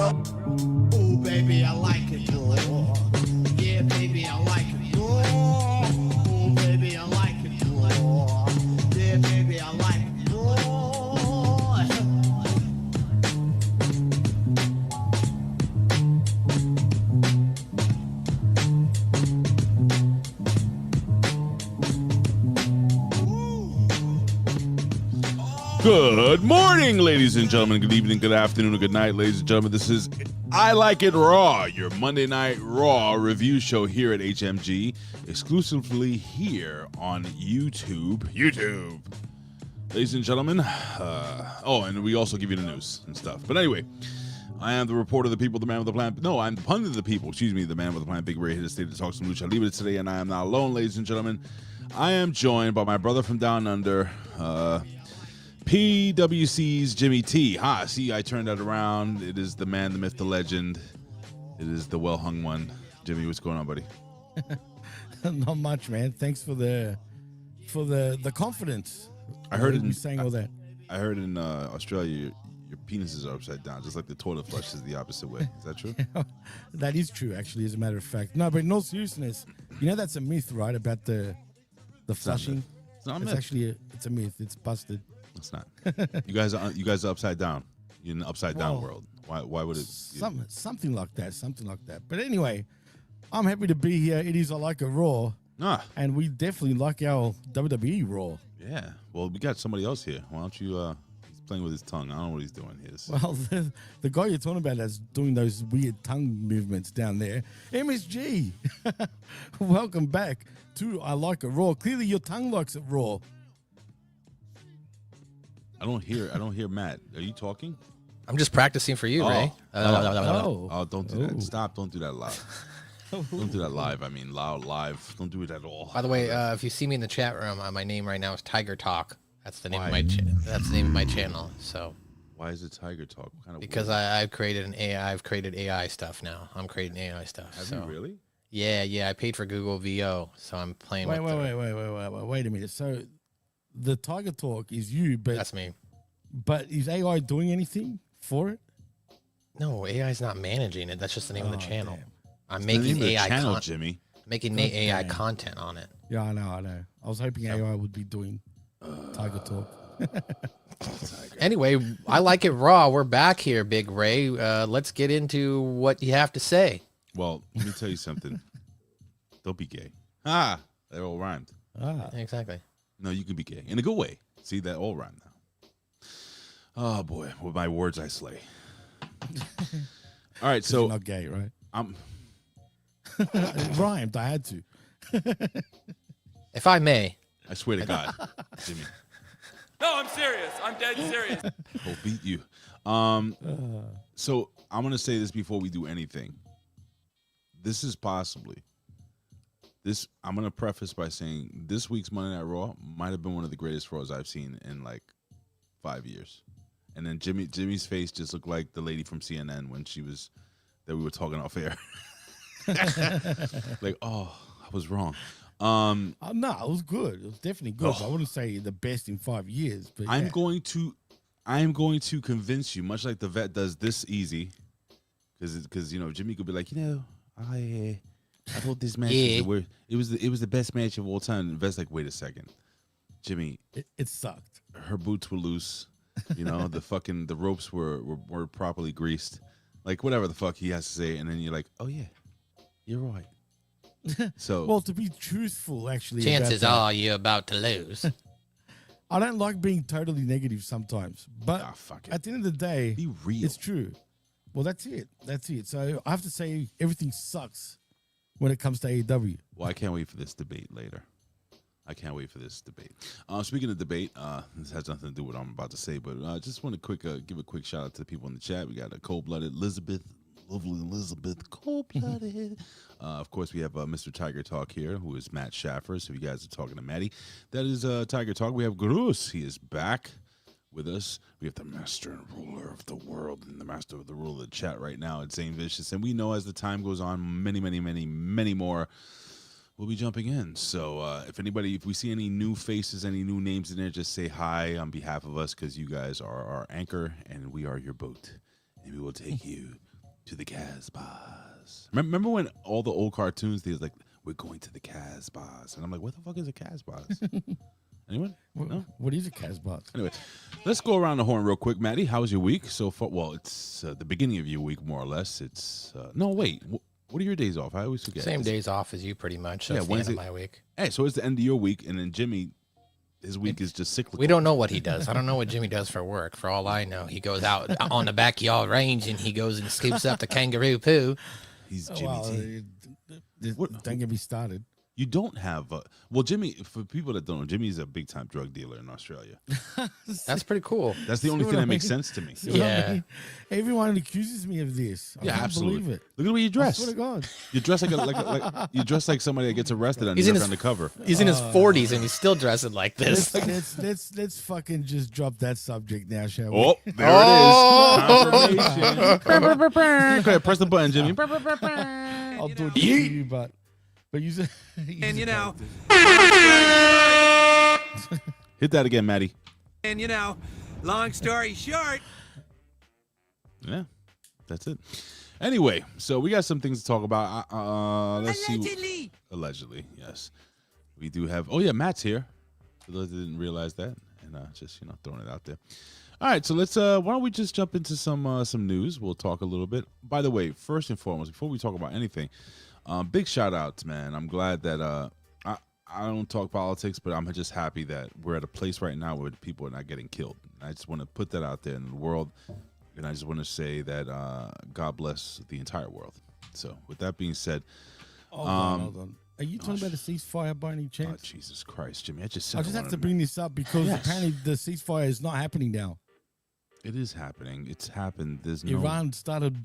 Ooh, baby, I like it raw. Yeah, baby, I like it raw. Ooh, baby, I like it raw. Yeah, baby, I like it raw. Good morning, ladies and gentlemen. Good evening, good afternoon, or good night, ladies and gentlemen. This is I Like It Raw, your Monday Night Raw review show here at HMG, exclusively here on YouTube. Ladies and gentlemen, and we also give you the news and stuff. But anyway, I am the reporter of the people, the man with the plan. No, I'm the pundit of the people. Excuse me, the man with the plan. Big Ray here to stay to talk some lucha libre today, and I am not alone, ladies and gentlemen. I am joined by my brother from down under, PWC's Jimmy T. Ha, see, I turned that around. It is the man, the myth, the legend. It is the well-hung one. Jimmy, what's going on, buddy? Not much, man. Thanks for the confidence. I heard you saying all that. I heard in Australia your penises are upside down, just like the toilet flush is the opposite way. Is that true? That is true, actually, as a matter of fact. No, but in all seriousness, you know that's a myth, right? About the flushing. It's not a It's myth. actually it's a myth. It's busted. It's not. You guys are upside down. You're in the upside down world. Why would it? Something like that. But anyway, I'm happy to be here. It is I Like It Raw, and we definitely like our WWE Raw. Yeah. Well, we got somebody else here. Why don't you? He's playing with his tongue. I don't know what he's doing here. Well, the guy you're talking about that's doing those weird tongue movements down there, MSG. Welcome back to I Like It Raw. Clearly, your tongue likes it raw. I don't hear Matt. Are you talking? I'm just practicing for you, Ray. Oh, don't do that. Stop. Don't do that loud. Don't do that live. I mean, loud live. Don't do it at all. By the way, if you see me in the chat room, my name right now is Tiger Talk. That's the name of my that's the name of my channel. So why is it Tiger Talk? What kind of because I've created an AI. I've created AI stuff now. I'm creating AI stuff. Have you really? Yeah. I paid for Google VO, so I'm playing. Wait a minute. So the Tiger Talk is you, but that's me. But is AI doing anything for it? No, AI is not managing it. That's just the name of the channel. Damn. I'm making AI channel, Jimmy. Making AI content on it. Yeah, I know. I was hoping AI would be doing Tiger Talk. Anyway, I Like It Raw. We're back here, Big Ray. Let's get into what you have to say. Well, let me tell you something. Don't be gay. That all rhymed. Exactly. No, you can be gay in a good way. See, that all rhymed now. Oh boy, with my words I slay. All right, so you're not gay, right? It rhymed. I had to. If I may, I swear to God, Jimmy. No, I'm serious. I'm dead serious. I'll beat you. So I'm gonna say this before we do anything. This is possibly this. I'm gonna preface by saying this week's Monday Night Raw might have been one of the greatest Raws I've seen in like 5 years. And then Jimmy's face just looked like the lady from CNN when that we were talking off air. Like, oh, I was wrong. No, it was good. It was definitely good. I wouldn't say the best in 5 years, but I am going to convince you, much like the vet does this easy, because Jimmy could be like, I thought this match it was the best match of all time. And the vet's like, wait a second, Jimmy, it sucked. Her boots were loose. The ropes were properly greased. Like whatever the fuck he has to say, and then you're like, oh yeah, you're right. So well, to be truthful, actually, chances are you're about to lose. I don't like being totally negative sometimes, but fuck it. At the end of the day, Be real. It's true. Well, that's it. So I have to say everything sucks when it comes to AEW. Well, I can't wait for this debate later. Speaking of debate, this has nothing to do with what I'm about to say, but I just want to give a quick shout out to the people in the chat. We got a cold-blooded lovely Elizabeth, cold-blooded. Of course, we have Mr. Tiger Talk here, who is Matt Schaffer. So if you guys are talking to Maddie, that is Tiger Talk. We have Gurus. He is back with us. We have the master and ruler of the world and the master of the rule of the chat right now. It's Zane Vicious. And we know as the time goes on, many, many, many, many more will be jumping in. So if we see any new faces, any new names in there, just say hi on behalf of us, because you guys are our anchor and we are your boat. And we will take you to the Casbahs. Remember when all the old cartoons, they was like, we're going to the Casbahs. And I'm like, what the fuck is a Casbahs? Anyone? No? What is a Casbah? Anyway, let's go around the horn real quick. Maddie, how was your week so far? Well, it's the beginning of your week, more or less. It's no, wait. What are your days off? I always forget. Same days off as you, pretty much. So Yeah, it's the end Wednesday- of my week. Hey, so it's the end of your week, and then Jimmy, his week is just cyclical. We don't know what he does. I don't know what Jimmy does for work. For all I know, he goes out on the backyard range and he goes and scoops up the kangaroo poo. He's Jimmy T. Don't get me started. You don't have well, Jimmy. For people that don't know, Jimmy's a big time drug dealer in Australia. That's pretty cool. That's the only what thing I that makes mean? sense to me. See what I Yeah. mean? Everyone accuses me of this. I Yeah, can't absolutely. believe it. Look at the way you I dress. swear to God. You dress like you dress like somebody that gets arrested on He's in his- undercover. He's in his 40s and he's still dressing like this. Let's fucking just drop that subject now, shall we? Oh, there it is. Confirmation. Go ahead, press the button, Jimmy. I'll do it to you, but you said. And you know, Hit that again, Maddie. long story short. Yeah, that's it. Anyway, so we got some things to talk about. Let's see. Allegedly, yes. We do have. Oh yeah, Matt's here. For those that didn't realize that, and just throwing it out there. All right, so let's. Why don't we just jump into some news? We'll talk a little bit. By the way, first and foremost, before we talk about anything, big shout outs, man. I'm glad that I don't talk politics, but I'm just happy that we're at a place right now where people are not getting killed. I just want to put that out there in the world, and I just want to say that God bless the entire world. So, with that being said, Hold on. Are you talking about a ceasefire by any oh, chance? Jesus Christ, Jimmy, I just said I just have to bring this up because Yes. apparently the ceasefire is not happening now. It is happening. It's happened. There's no. Iran started.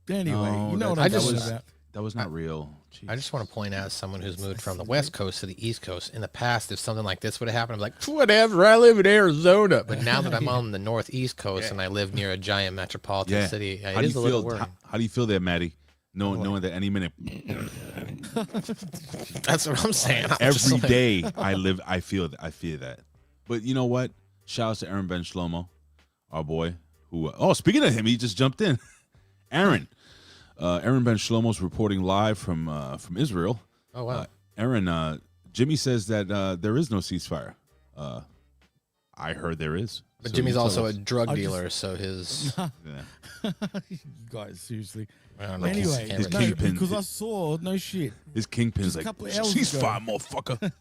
Anyway, No, you know what that- I'm that talking was- about. That was not real. Jeez. I just want to point out, as someone who's moved from the West Coast to the East Coast, in the past, if something like this would have happened, I'm like, whatever, I live in Arizona. But now that I'm on the Northeast Coast and I live near a giant metropolitan city, How it do you is a little feel? worrying. How do you feel there, Maddie? Knowing that any minute, That's what I'm saying. I'm just every like- day I feel that. But you know what? Shout out to Aaron Ben Shlomo, our boy. Who? Speaking of him, he just jumped in. Aaron Ben Shlomo's reporting live from Israel. Oh, wow. Aaron, Jimmy says that there is no ceasefire. I heard there is. But So Jimmy's you tell also a us. drug I just- dealer, so his... Yeah. You guys, seriously. I don't know. Anyway, his no, kingpin- because I saw no shit. His kingpin's Just a like couple of hours ago. ceasefire, motherfucker. Sorry,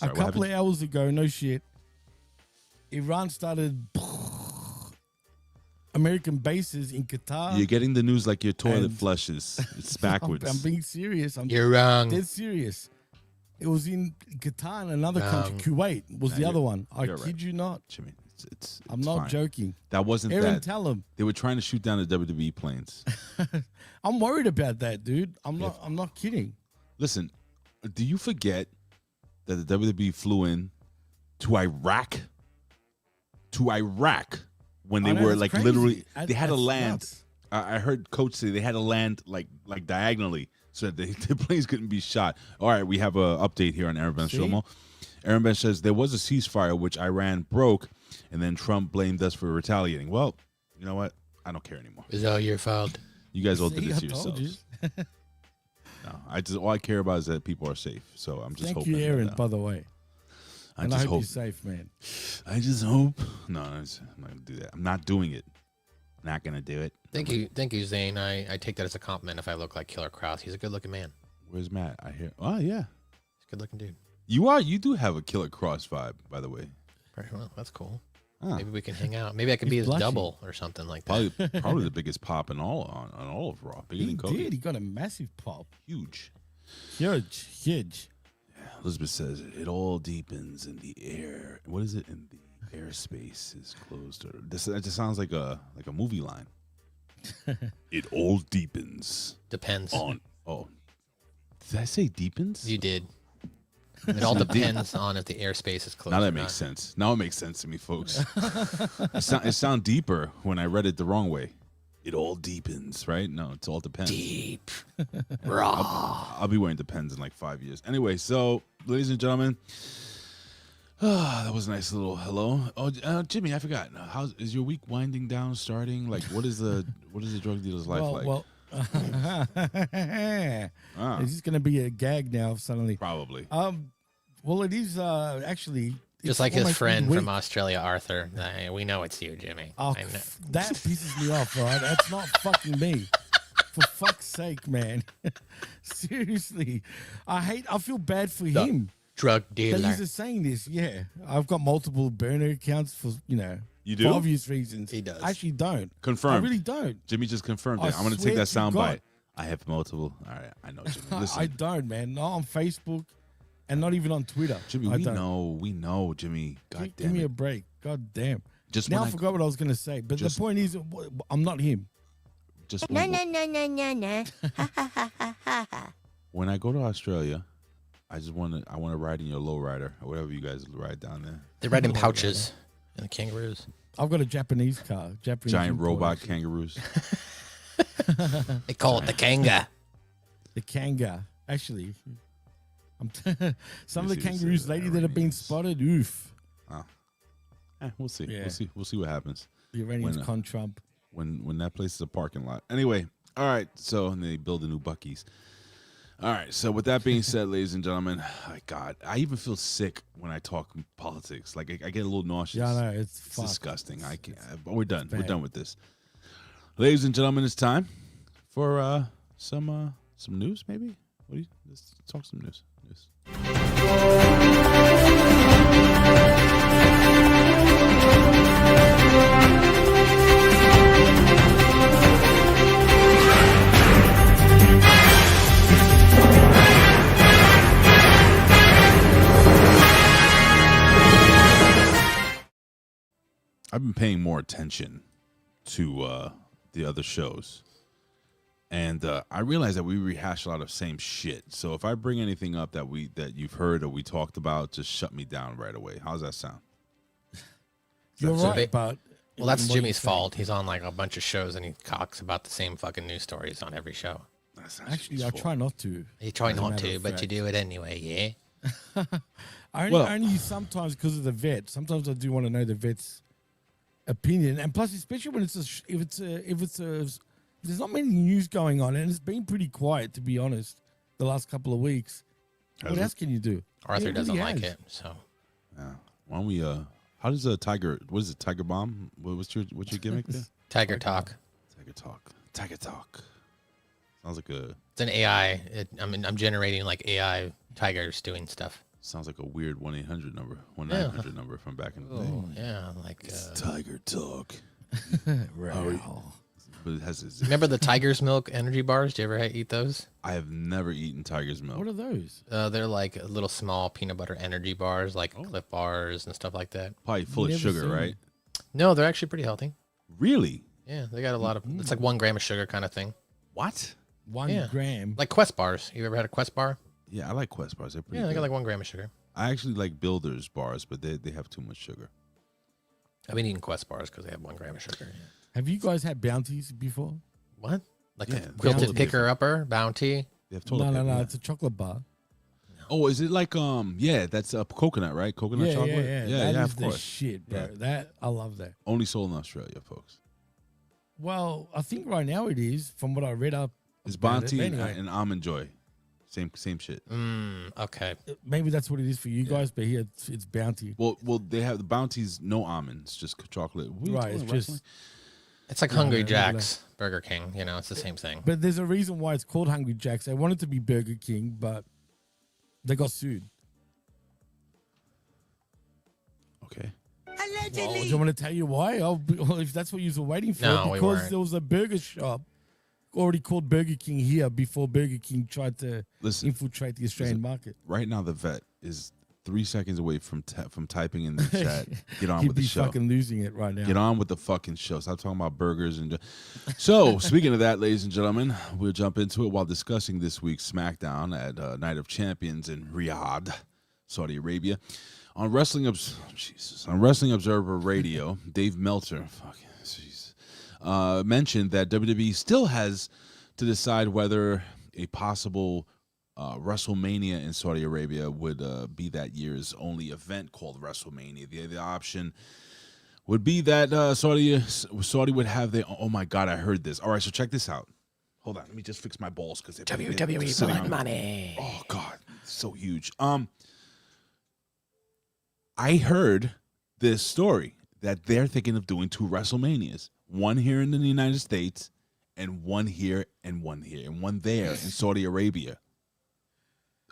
A what couple happened? of hours ago, no shit. Iran started American bases in Qatar. You're getting the news like your toilet And- flushes. It's backwards. I'm being serious. I'm You're wrong. dead serious. It was in Qatar and another country. Kuwait was the you're- other one. I you're kid right. you not. Jimmy, it's I'm not fine. joking. That wasn't Aaron, that. tell him. They were trying to shoot down the WWE planes. I'm worried about that, dude. I'm not kidding. Listen, do you forget that the WWE flew in to Iraq? To Iraq when they I know, were that's like crazy. literally they had to That's land. nuts. I heard Coach say they had to land like diagonally so that the planes couldn't be shot. All right, we have an update here on Aaron Ben See? Shlomo. Aaron Ben says there was a ceasefire which Iran broke, and then Trump blamed us for retaliating. Well, you know what? I don't care anymore. It's all your fault. You guys all did See, this I to told you. yourselves. No, all I care about is that people are safe. So I'm just Thank hoping. you, Aaron, that, by the way. I And I just hope hope. you're safe, man. I just hope. No, I'm not gonna do that. I'm not doing it. Not gonna do it. Thank you, Zane. I take that as a compliment if I look like Killer Krause. He's a good-looking man. Where's Matt? I hear. Oh yeah, He's a good-looking dude. you are. You do have a Killer Cross vibe, by the way. Very well. That's cool. Huh. Maybe we can hang out. Maybe I can be He's his blushing. double or something like that. Probably the biggest pop in all on all of Raw. Bigger He than Cody. did. He got a massive pop. Huge. Huge. Elizabeth says it all deepens in the air. What is it? In the airspace is closed. Or that just sounds like a movie line. It all deepens Depends. on. Oh, did I say deepens? You did. It all depends on if the airspace is closed. Now or that makes not. sense. Now it makes sense to me, folks. it sound deeper when I read it the wrong way. It all deepens, right? No, it all depends. Deep. Raw. I'll be wearing Depends in like 5 years. Anyway, so ladies and gentlemen, that was a nice little hello. Oh, Jimmy, I forgot. How is your week winding down? Starting like what is the drug dealer's life like? Well, Is this going to be a gag now suddenly? Probably. Well, it is actually. Just it's like his almost friend midweek. from Australia, Arthur. We know it's you, Jimmy. Oh, I know. that pisses me off, right? That's not fucking me. For fuck's sake, man. Seriously. I feel bad for him. Drug That dealer. he's just saying this. Yeah. I've got multiple burner accounts for, You do? for obvious reasons. He does. I actually don't. Confirmed. I really don't. Jimmy just confirmed I it. I'm going to swear take that to sound God. bite. I have multiple. All right. I know, Jimmy. Listen. I don't, man. Not on Facebook and not even on Twitter. Jimmy, I we don't. know, Jimmy. God Give damn me it. a break. God damn. Just Now when I forgot what I was going to say. But the point is, I'm not him. Just No, when, no, no, no, no, no. Ha, ha, ha, ha, ha, ha. when I go to Australia, I want to ride in your lowrider or whatever you guys ride down there. They ride in pouches and the kangaroos. I've got a Japanese car. Japanese Giant import, robot actually. kangaroos. They call it the kanga. The kanga. Actually, some of Let the me see if it kangaroos says lately that have been Iranians. spotted. Oof. We'll see. Yeah. We'll see what happens The Iranians When, con Trump. when that place is a parking lot. Anyway, all right. So and they build a new Buc-ee's. All right. So with that being said, ladies and gentlemen, my God, I even feel sick when I talk politics. Like I get a little nauseous. Yeah, I know. It's It's fucked. disgusting. I can't. But we're done. We're bad. done with this. Ladies and gentlemen, it's time for some news. Maybe. What do you? Let's talk some news. I've been paying more attention to the other shows, and I realize that we rehash a lot of same shit. So if I bring anything up that you've heard or we talked about, just shut me down right away. How's that sound? You're So right, they- but Well, that's what Jimmy's you're saying- fault. He's on like a bunch of shows and he talks about the same fucking news stories on every show. That's not Actually, Jimmy's I fault. try not to. You try As a not matter to, of but you fact. do it anyway, yeah? Only sometimes because of the vet. Sometimes I do want to know the vet's opinion, and plus, especially when if there's not many news going on, and it's been pretty quiet to be honest. The last couple of weeks, Has what it? else can you do? Arthur It doesn't really like has. it, so Yeah. Why don't we? How does a tiger? What is it? Tiger bomb? What's your gimmick there? Tiger Talk. Tiger talk. Tiger talk. Sounds like It's an AI. I'm generating like AI tigers doing stuff. sounds like a weird 1-800 number, 1-900 number from back in the day. Oh, yeah, like Tiger talk. Wow. But it has. remember the Tiger's Milk energy bars? Do you ever eat those? I have never eaten tiger's milk. What are those? They're like little small peanut butter energy bars, like Cliff bars and stuff like that. Probably full of Never sugar, seen right? No, they're actually pretty healthy. Really? Yeah, they got a lot of. It's like 1 gram of sugar kind of thing. What? 1 Yeah. gram. Like Quest bars. You ever had a Quest bar? Yeah, I like Quest bars. They're pretty Yeah, they good. got like 1 gram of sugar. I actually like Builder's bars, but they have too much sugar. I've been eating Quest bars because they have 1 gram of sugar. Yeah. Have you guys had bounties before? What? Like Yeah, the quilted Bounty. picker upper bounty? They have toilet No, paper. it's a chocolate bar. Oh, is it like yeah, that's coconut, right? Coconut chocolate. That is of the course. shit, bro. Yeah. That I love that. Only sold in Australia, folks. Well, I think right now it is, from what I read up. It's about it. Bounty But anyway, and Almond Joy. Same shit. Okay. maybe that's what it is for you guys, but here it's bounty. Well, they have the Bounties, no almonds, just chocolate. What are you Right, talking it's about, just. wrestling? It's like Hungry no, Jack's, Burger King. You know, it's the same thing. But there's a reason why it's called Hungry Jack's. They wanted to be Burger King, but they got sued. Okay. Well, do you want to tell you why? If that's what you were waiting for, No, we because weren't. there was a burger shop already called Burger King here before Burger King tried to Listen. infiltrate the Australian market. Right now, the vet is 3 seconds away from typing in the chat. Get on He'd with the be show. fucking losing it right now. Get on with the fucking show. Stop talking about burgers and. So, speaking of that, ladies and gentlemen, we'll jump into it while discussing this week's SmackDown at Night of Champions in Riyadh, Saudi Arabia. On Wrestling Observer Radio, Dave Meltzer mentioned that WWE still has to decide whether a possible WrestleMania in Saudi Arabia would be that year's only event called WrestleMania. The option would be that Saudi would have their. Oh my God, I heard this. All right, so check this out. Hold on, let me just fix my balls because WWE Blood Money. Oh God, so huge. I heard this story that they're thinking of doing 2 WrestleManias, one here in the United States, and one here, and one here, and one there in Saudi Arabia.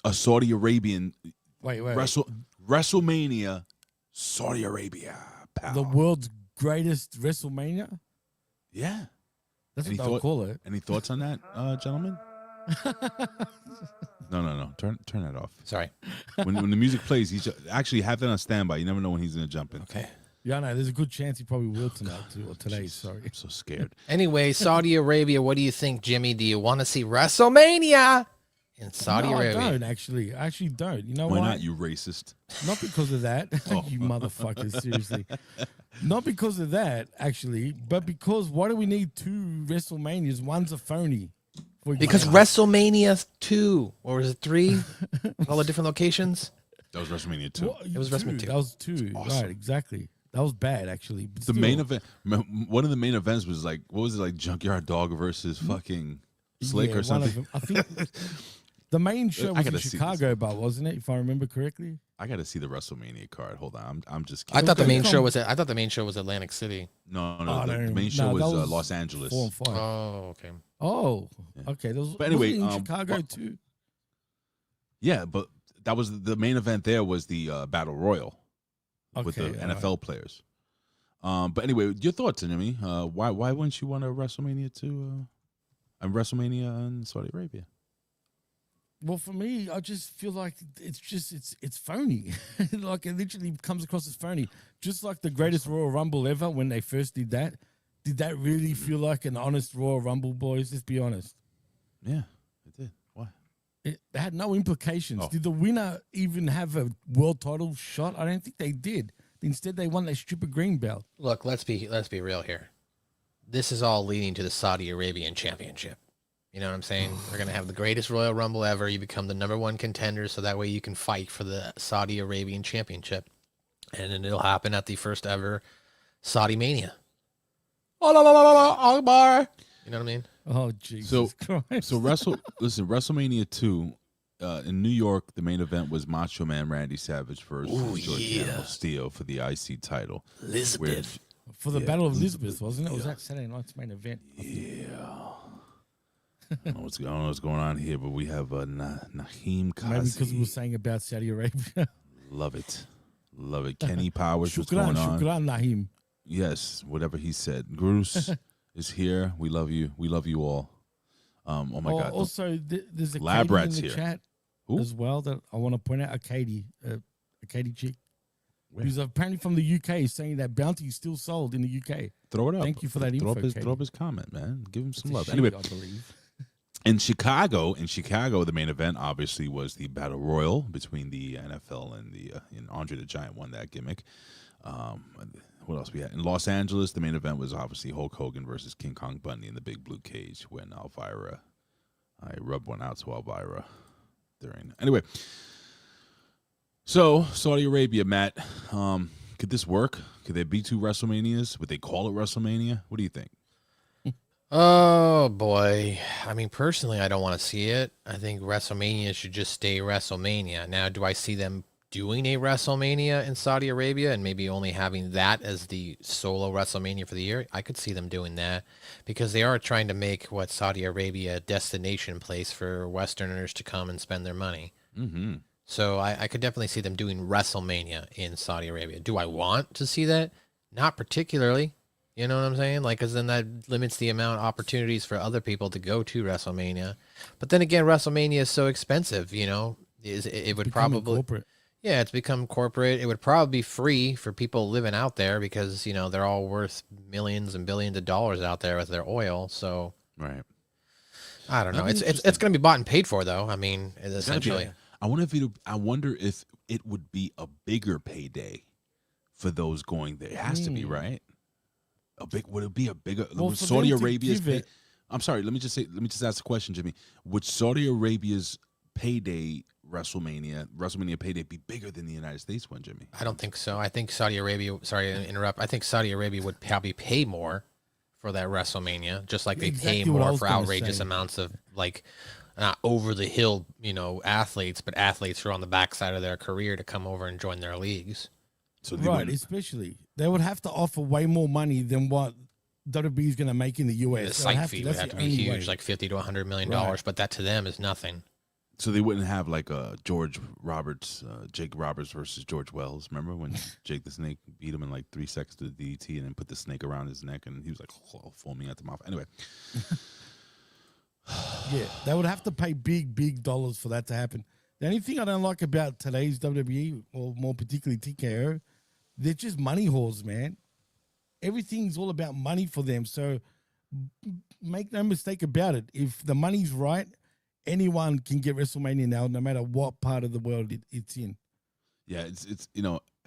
A Saudi Arabian Wait. WrestleMania, Saudi Arabia. Pal. The world's greatest WrestleMania? Yeah. That's Any what they'll call it. Any thoughts on that, gentlemen? No. Turn that off. Sorry. When the music plays, he's actually have that on standby. You never know when he's gonna jump in. Okay. Yeah, no, there's a good chance he probably will tonight too, or today. Sorry. I'm so scared. Anyway, Saudi Arabia, what do you think, Jimmy? Do you want to see WrestleMania in Saudi Arabia? I don't actually. I actually don't. You know Why why? not, you racist? Not because of that. You motherfuckers, seriously. Not because of that, actually, but because why do we need 2 WrestleManias? One's a phony. Because WrestleMania 2, or was it 3? All the different locations? That was WrestleMania 2. It was WrestleMania 2. That was 2. Awesome. Right, exactly. That was bad, actually. But The still, main event, one of the main events was like, what was it, like Junkyard Dog versus fucking Slick yeah, or something? One of them. I think the main show I was gotta in see Chicago, but wasn't it? If I remember correctly. I got to see the WrestleMania card. Hold on, I'm just I kidding. thought the main Come- show was Atlantic City. No, Oh, the no, main show no, that was was Los Angeles. 4 and 5. Oh, okay. Oh, Yeah. okay. Those, But anyway, wasn't it in Chicago too. Yeah, but that was the main event. There was the Battle Royal with the Okay, all NFL players. But anyway, your thoughts, Jimmy? Why wouldn't you want a WrestleMania and WrestleMania in Saudi Arabia? Well, for me, I just feel like it's phony. Like it literally comes across as phony. Just like the greatest Royal Rumble ever when they first did that. Did that really feel like an honest Royal Rumble, boys? Let's be honest. Yeah, it did. Why? It had no implications. Oh. Did the winner even have a world title shot? I don't think they did. Instead, they won that stupid green belt. Look, let's be real here. This is all leading to the Saudi Arabian Championship. You know what I'm saying? We're going to have the greatest Royal Rumble ever. You become the #1 contender, so that way you can fight for the Saudi Arabian Championship. And then it'll happen at the first ever Saudi Mania. Akbar. You know what I mean? Oh, Jesus Christ. So WrestleMania 2 in New York, the main event was Macho Man Randy Savage versus George Animal Steel for the IC title. Elizabeth. For the Battle of Elizabeth, wasn't it? Was that Saturday night's main event? I don't know what's going on here, but we have Naheem Kazi. Maybe because we were saying about Saudi Arabia. Love it. Kenny Powers, what's going on? Shukran, Naheem. Yes, whatever he said. Bruce is here. We love you. We love you all. Oh my God. Also, there's a Lab Katie Rat's in the here. chat Who? as well that I want to point out. A Katie chick. Who's apparently from the UK, saying that Bounty is still sold in the UK. Throw it up. Thank you for that throw info, up his, Katie. throw up his comment, man. Give him some It's a love. she, Anyway, I believe. in Chicago, the main event obviously was the Battle Royal between the NFL and the and Andre the Giant won that gimmick. What else we had in Los Angeles? The main event was obviously Hulk Hogan versus King Kong Bundy in the Big Blue Cage. When Elvira, I rubbed one out to Elvira during. Anyway, so Saudi Arabia, Matt. Could this work? Could there be 2 WrestleManias? Would they call it WrestleMania? What do you think? Oh, boy. I mean, personally, I don't want to see it. I think WrestleMania should just stay WrestleMania. Now, do I see them doing a WrestleMania in Saudi Arabia and maybe only having that as the solo WrestleMania for the year? I could see them doing that because they are trying to make Saudi Arabia a destination place for Westerners to come and spend their money. Mm-hmm. So I could definitely see them doing WrestleMania in Saudi Arabia. Do I want to see that? Not particularly. You know what I'm saying? Like, because then that limits the amount of opportunities for other people to go to WrestleMania. But then again, WrestleMania is so expensive, you know. It would Becoming probably... corporate. Yeah, it's become corporate. It would probably be free for people living out there because, you know, they're all worth millions and billions of dollars out there with their oil. So, Right. I don't know. That'd be It's going to be bought and paid for, though. I mean, essentially. I wonder if it would be a bigger payday for those going there. It has to be, right? Would it be a bigger? Well, would for Saudi them to Arabia's give it- I'm sorry. Let me just ask the question, Jimmy. Would Saudi Arabia's payday WrestleMania payday be bigger than the United States one, Jimmy? I don't think so. I think Saudi Arabia, sorry to interrupt, I think Saudi Arabia would probably pay more for that WrestleMania, just like they Exactly pay what I more was for gonna outrageous say. amounts of like not over the hill, athletes, but athletes who are on the backside of their career to come over and join their leagues. So they Right, wouldn't- especially they would have to offer way more money than what WWE is going to make in the US. The They'll site have fee to. would That's have to the be only huge, way. like $50 to $100 million, Right. but that to them is nothing. So they wouldn't have like George Roberts, Jake Roberts versus George Wells. Remember when Jake the Snake beat him in like 3 seconds to the DDT and then put the snake around his neck and he was like foaming at the mouth. Anyway, Yeah, they would have to pay big dollars for that to happen. The only thing I don't like about today's WWE, or more particularly TKO, they're just money whores, man. Everything's all about money for them. So make no mistake about it. If the money's right, anyone can get WrestleMania now, no matter what part of the world it's in. yeah, it's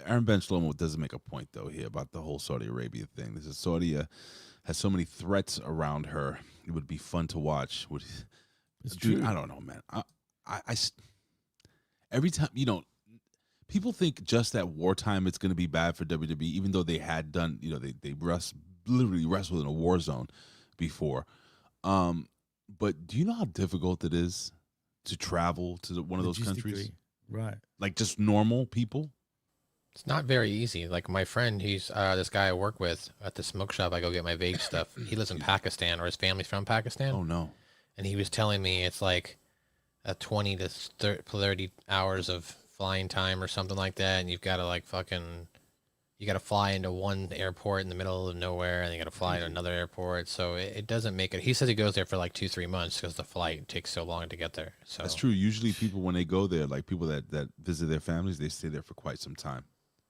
Aaron Ben Shlomo doesn't make a point though here about the whole Saudi Arabia thing. This is Saudi has so many threats around her. It would be fun to watch. It's Dude, true. I don't know, man. Every time, people think just at wartime it's going to be bad for WWE, even though they had done, they literally wrestled in a war zone before. But do you know how difficult it is to travel to one of those countries? Logistically, right. Like just normal people? It's not very easy. Like my friend, he's this guy I work with at the smoke shop. I go get my vape stuff. He lives in Pakistan, or his family's from Pakistan. Oh, no. And he was telling me it's like a 20 to 30 hours of flying time or something like that. And you've got to you got to fly into one airport in the middle of nowhere, and you got to fly to another airport. So it doesn't make it. He says he goes there for like 2-3 months because the flight takes so long to get there. So That's true. Usually people, when they go there, like people that visit their families, they stay there for quite some time.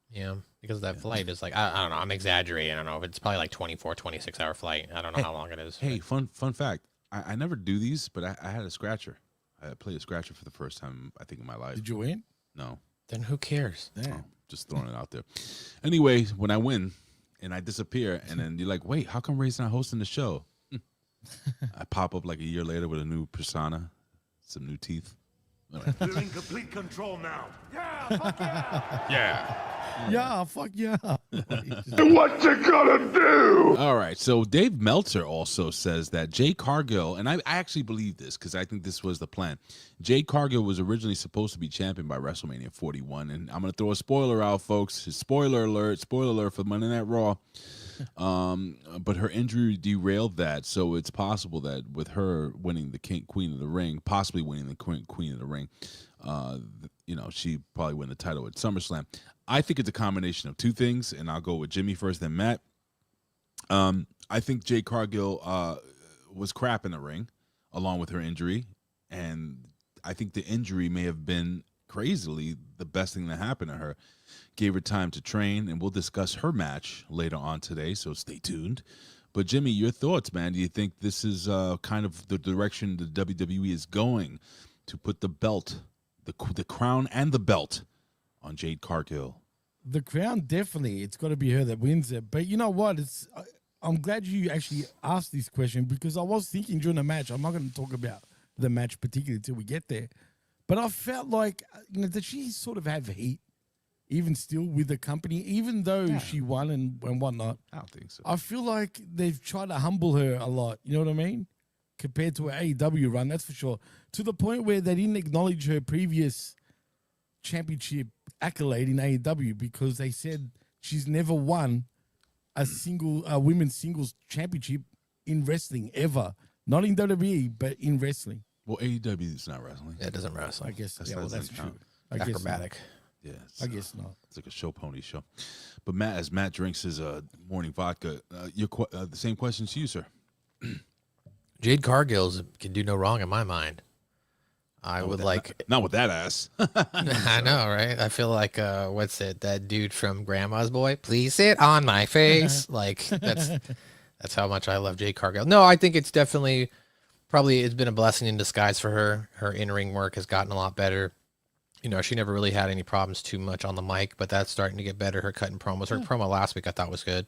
Yeah, because that flight is like, I don't know, I'm exaggerating. I don't know. It's probably like 24, 26-hour flight. I don't know how long it is. Hey, fun fact. I never do these, but I had a scratcher. I played a scratcher for the first time, I think, in my life. Did you win? No. Then who cares? Oh, just throwing it out there. Anyway, when I win and I disappear, and then you're like, wait, how come Ray's not hosting the show? I pop up like a year later with a new persona, some new teeth. You're in complete control now. Yeah, fuck yeah. Yeah, fuck yeah. What you gonna do? All right, so Dave Meltzer also says that Jay Cargill, and I actually believe this because I think this was the plan. Jay Cargill was originally supposed to be champion by WrestleMania 41, and I'm going to throw a spoiler out, folks. Spoiler alert for Monday Night Raw. But her injury derailed that, so it's possible that with her winning the Queen of the Ring, possibly winning the Queen of the Ring, she probably win the title at SummerSlam. I think it's a combination of two things, and I'll go with Jimmy first, then Matt. I think Jade Cargill was crap in the ring, along with her injury, and I think the injury may have been crazily the best thing that happened to her. Gave her time to train, and we'll discuss her match later on today, so stay tuned. But Jimmy, your thoughts, man? Do you think this is kind of the direction the WWE is going to put the belt, the crown and the belt on Jade Cargill? The crown, definitely. It's got to be her that wins it. But you know what? I'm glad you actually asked this question because I was thinking during the match, I'm not going to talk about the match particularly until we get there. But I felt like, that she sort of have heat, even still with the company, even though she won and whatnot. I don't think so. I feel like they've tried to humble her a lot. You know what I mean? Compared to her AEW run, that's for sure. To the point where they didn't acknowledge her previous championship accolade in AEW because they said she's never won a single women's singles championship in wrestling ever. Not in WWE, but in wrestling. Well, AEW is not wrestling. Yeah, it doesn't wrestle. I guess. That's- Yeah, well, that that's doesn't true. count. I guess not. Acrobatic. Yeah, I guess not. it's like a show pony show. But Matt, as Matt drinks his morning vodka, the same question to you, sir. Jade Cargill can do no wrong in my mind. I would like. Not with that ass. I know, right? I feel like what's it? That dude from Grandma's Boy. Please sit on my face. Like that's how much I love Jade Cargill. No, I think it's definitely probably it's been a blessing in disguise for her. Her in-ring work has gotten a lot better. She never really had any problems too much on the mic, but that's starting to get better. Her cutting promos. Her promo last week I thought was good.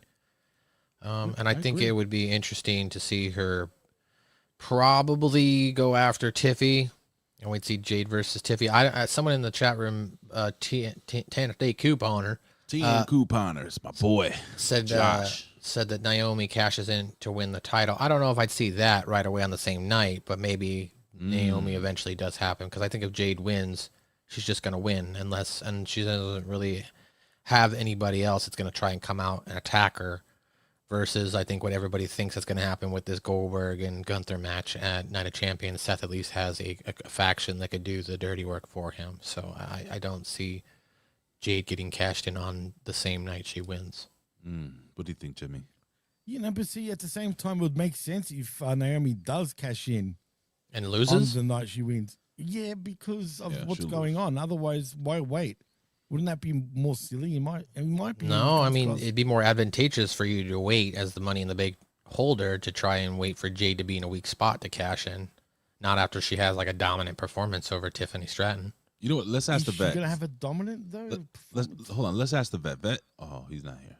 And I think agree. it would be interesting to see her probably go after Tiffy. And we'd see Jade versus Tiffy. Someone in the chat room, TNT Couponer, Couponers, my boy. said Josh. said that Naomi cashes in to win the title. I don't know if I'd see that right away on the same night, but maybe Naomi eventually does happen, because I think if Jade wins, she's just going to win and she doesn't really have anybody else that's going to try and come out and attack her, versus I think what everybody thinks is going to happen with this Goldberg and Gunther match at Night of Champions. Seth at least has a faction that could do the dirty work for him. So I don't see Jade getting cashed in on the same night she wins. What do you think, Jimmy? But see, at the same time, it would make sense if Naomi does cash in And on loses? the night she wins. Yeah, because of what's she'll going lose. on. Otherwise, why wait? Wouldn't that be more silly? It might be. No, I mean, it'd be more advantageous for you to wait as the Money in the Bank holder to try and wait for Jade to be in a weak spot to cash in, not after she has like a dominant performance over Tiffany Stratton. You know what? Let's ask the Is vet. she gonna have a dominant though? Hold on. Let's ask the vet. Vet. Oh, he's not here.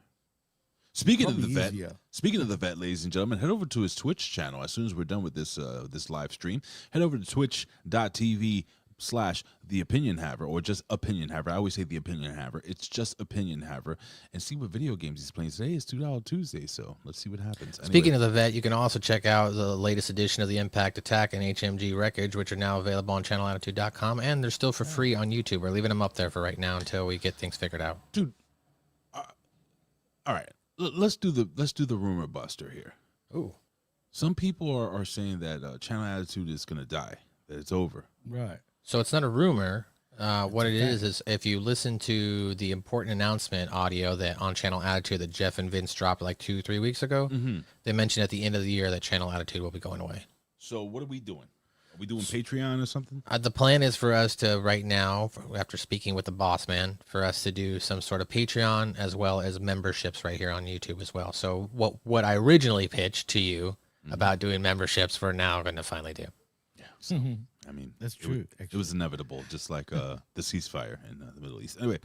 Speaking of the Probably vet, easier. speaking of the vet, ladies and gentlemen, head over to his Twitch channel as soon as we're done with this this live stream. Head over to twitch.tv/The Opinion Haver, or just Opinion Haver. I always say The Opinion Haver. It's just Opinion Haver, and see what video games he's playing. Today is $2 Tuesday, so let's see what happens. Speaking of the vet, you can also check out the latest edition of the Impact Attack and HMG Wreckage, which are now available on channelattitude.com, and they're still for free on YouTube. We're leaving them up there for right now until we get things figured out. dude, all right, let's do the rumor buster here. Ooh. Some people are saying that Channel Attitude is gonna die, that it's over. Right. So it's not a rumor. What it is if you listen to the important announcement audio that on Channel Attitude that Jeff and Vince dropped like 2-3 weeks ago, they mentioned at the end of the year that Channel Attitude will be going away. So what are we doing? Are we doing Patreon or something? The plan is for us to right now, after speaking with the boss man, for us to do some sort of Patreon as well as memberships right here on YouTube as well. So what I originally pitched to you about doing memberships, we're now going to finally do. Yeah. So I mean, That's true. It was inevitable, just like the ceasefire in the Middle East. Anyway.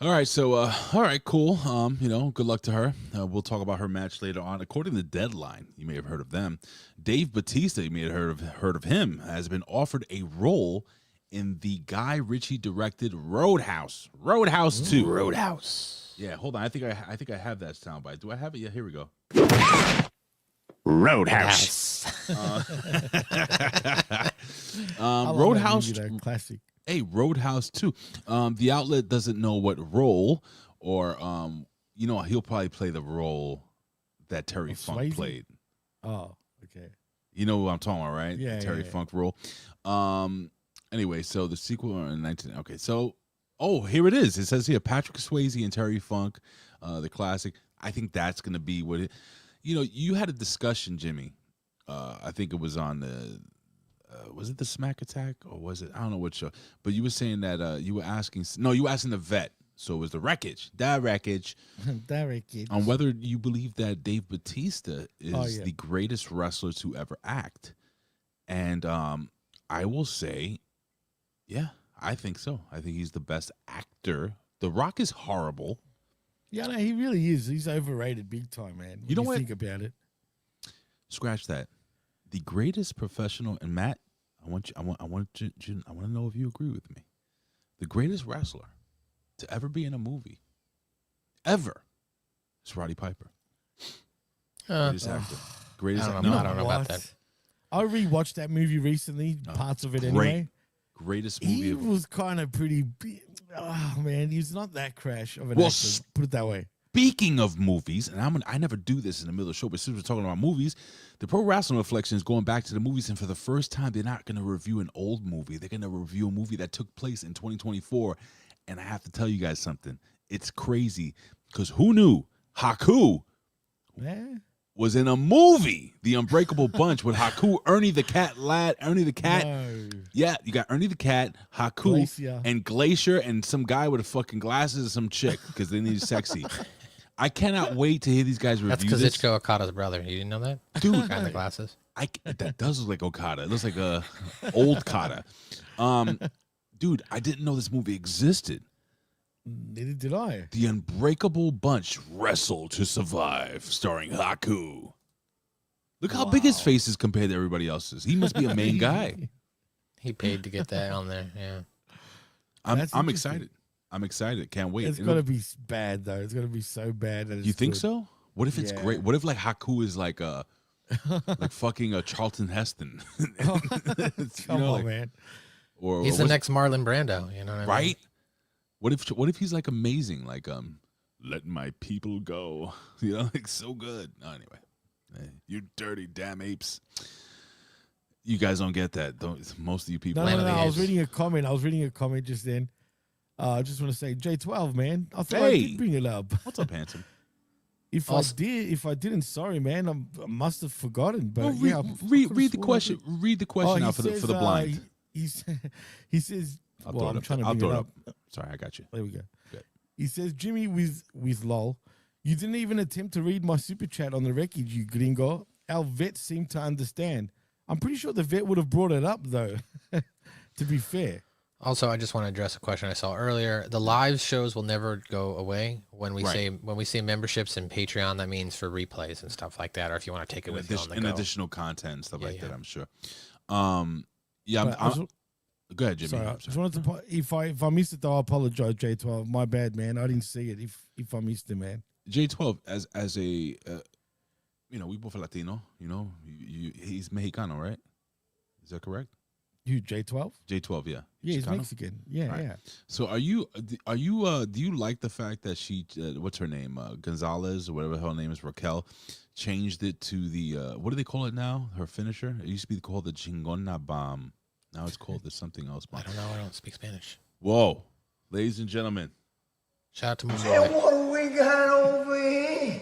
All right, so all right, cool. Good luck to her. We'll talk about her match later on. According to Deadline, you may have heard of them. Dave Bautista, you may have heard of him, has been offered a role in the Guy Ritchie directed Roadhouse. Roadhouse 2. Roadhouse. Yeah, hold on. I think I have that soundbite. Do I have it? Yeah, here we go. Roadhouse. I love that Roadhouse. movie, though. Classic. Hey, Roadhouse 2. The outlet doesn't know what role, or he'll probably play the role that Terry Funk Swayze? played. Oh, okay. You know what I'm talking about, right? Yeah, The Terry yeah. Funk role. Anyway, so the sequel in 19. Okay, so here it is. It says here Patrick Swayze and Terry Funk, the classic. I think that's gonna be what it. You had a discussion, Jimmy. I think it was on the. Was it the Smack Attack or was it? I don't know what show. But you were saying that you were asking. No, you were asking the vet. So it was the Wreckage, on whether you believe that Dave Bautista is the greatest wrestler to ever act. And I will say, yeah, I think so. I think he's the best actor. The Rock is horrible. Yeah, no, he really is. He's overrated big time, man. You know what? Think about it. Scratch that. The greatest professional, and Matt, I want to know if you agree with me. The greatest wrestler to ever be in a movie, ever, is Roddy Piper. Greatest actor. Greatest I don't actor. know. I don't know about that. I rewatched that movie recently, parts of it anyway. Greatest movie He ever. was kind of pretty. Oh man, he's not that crash of an Well, actor. Put it that way. Speaking of movies, and I never do this in the middle of the show, but since we're talking about movies, the Pro Wrestling Reflection is going back to the movies, and for the first time, they're not going to review an old movie. They're going to review a movie that took place in 2024, and I have to tell you guys something. It's crazy, because who knew Haku Yeah. was in a movie, The Unbreakable Bunch, with Haku, Ernie the Cat. No. Yeah, you got Ernie the Cat, Haku, Glacier. and Glacier, and some guy with a fucking glasses and some chick, because they need sexy. I cannot wait to hear these guys review That's this. Kazuchika Okada's brother. You didn't know that? Dude. Guy in the glasses. That does look like Okada. It looks like a old Okada. Dude, I didn't know this movie existed. Neither did I. The Unbreakable Bunch Wrestle to Survive, starring Haku. Look how big his face is compared to everybody else's. He must be a main guy. He paid to get that on there. Yeah. I'm That's interesting. excited. I'm excited. Can't wait. It's gonna be bad though. It's gonna be so bad. That it's You think good. so? What if it's Yeah. great? What if like Haku is like like fucking a Charlton Heston? Come on, man. Or He's the next Marlon Brando. You know what I mean? right? What if he's like amazing? Like let my people go. You know, like so good. Oh, anyway, you dirty damn apes. You guys don't get that. Don't most of you people. No. of the I was Apes. reading a comment just then. I just want to say J12, man. I thought I Hey. did bring it up. What's up, handsome? If I didn't, sorry, man. I must have forgotten. But Well, yeah, read the question. Read the question out for the blind. He says, I'll well, throw it I'm up trying there. to I'll bring throw it it up. up. Sorry, I got you. There we go. Good. He says, Jimmy with lol, you didn't even attempt to read my super chat on the record, you gringo. Our vet seemed to understand. I'm pretty sure the vet would have brought it up though. To be fair. Also, I just want to address a question I saw earlier. The live shows will never go away. When we Right. say memberships and Patreon, that means for replays and stuff like that, or if you want to take it with you on the And go. additional content and stuff Yeah, like that. yeah. I'm sure. But I was- Go ahead, Jimmy. Sorry, I I'm just sorry. wanted to. If I missed it, though, I apologize, J12. My bad, man. I didn't see it. If I missed it, man. J12 as a we both are Latino. He's Mexicano, right? Is that correct? You J12? J12, yeah. Yeah, he's Chicano? Mexican. Yeah, Right. yeah. So do you like the fact that she what's her name Gonzalez or whatever her name is, Raquel, changed it to the what do they call it now? Her finisher. It used to be called the Chingona Bomb. Now it's called the something else bomb. I don't know. I don't speak Spanish. Whoa, ladies and gentlemen, Shout out to Moose And Boy. what do we got over here?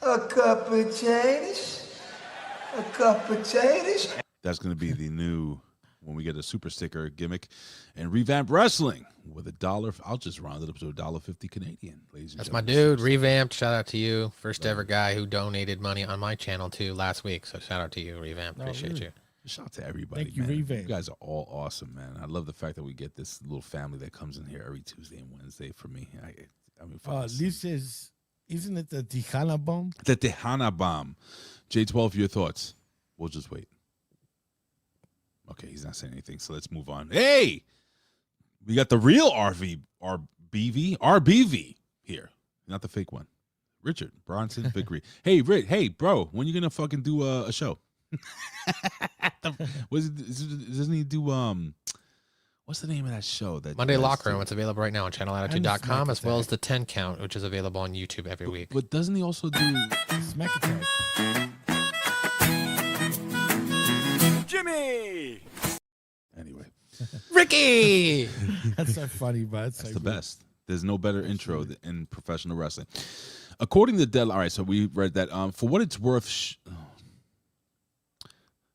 A cup of potatoes? A cup of potatoes? that's going to be the new when we get a super sticker gimmick and revamp wrestling with $1. I'll just round it up to $1.50 Canadian, ladies and That's my gentlemen. dude. Revamped. Shout out to you. First ever guy who donated money on my channel too last week. So shout out to you, Revamped. Appreciate really? you. Shout out to everybody, Thank you, man. Revamp. You guys are all awesome, man. I love the fact that we get this little family that comes in here every Tuesday and Wednesday for me. I mean, Liz says, isn't it the Tijana bomb? the Tejana Bomb. J12, your thoughts? We'll just wait. Okay, he's not saying anything, so let's move on. Hey, we got the real RBV here, not the fake one. Richard Bronson Vickery. Hey, Rick. Hey, bro, when you gonna fucking do a show? Doesn't he do what's the name of that show? That Monday you guys Locker Room. do? It's available right now on channelattitude.com as well as the 10 count, which is available on YouTube every week. But doesn't he also do? Smack attack. Jimmy! Anyway, Ricky! That's so funny, but it's that's so the good. best. There's no better intro in professional wrestling. According to Deadline, all right, so we read that. For what it's worth,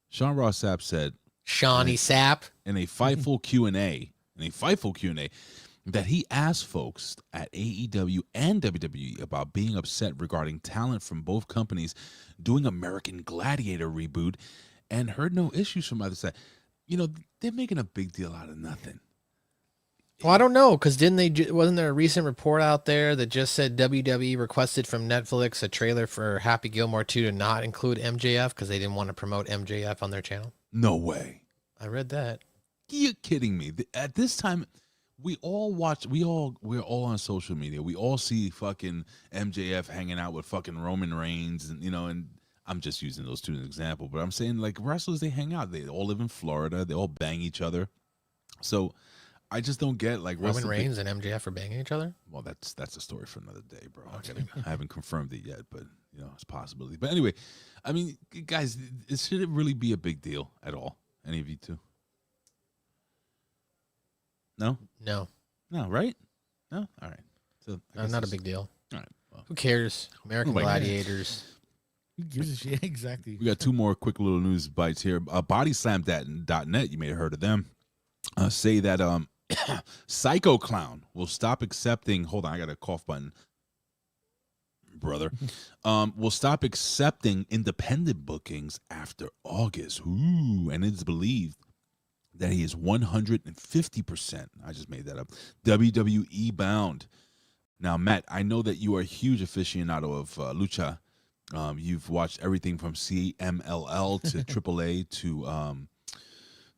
Sean Ross Sapp said Shawnee Sapp. in a Fightful Q&A, that he asked folks at AEW and WWE about being upset regarding talent from both companies doing American Gladiator reboot and heard no issues from either side. You know, they're making a big deal out of nothing. Well, I don't know, because wasn't there a recent report out there that just said WWE requested from Netflix a trailer for Happy Gilmore 2 to not include MJF because they didn't want to promote MJF on their channel? No way. I read that. You're kidding me. At this time, we're all on social media. We all see fucking MJF hanging out with fucking Roman Reigns, and I'm just using those two as an example, but I'm saying like wrestlers, they hang out. They all live in Florida. They all bang each other. So I just don't get like Roman Reigns and MJF are banging each other? Well, that's a story for another day, bro. I haven't confirmed it yet, but it's a possibility. But anyway, I mean, guys, should it really be a big deal at all? Any of you two? No, No, right? No, all right. So I guess not a it's- big deal. All right. Well, Who cares? American Who cares? Gladiators. Who gives a shit? Exactly. we got two more quick little news bites here. Bodyslam.net, you may have heard of them. Say that Psycho Clown will stop accepting. Hold on, I got a cough button, brother. Will stop accepting independent bookings after August. Ooh, and it's believed that he is 150%. I just made that up. WWE bound. Now, Matt, I know that you are a huge aficionado of lucha. You've watched everything from CMLL to AAA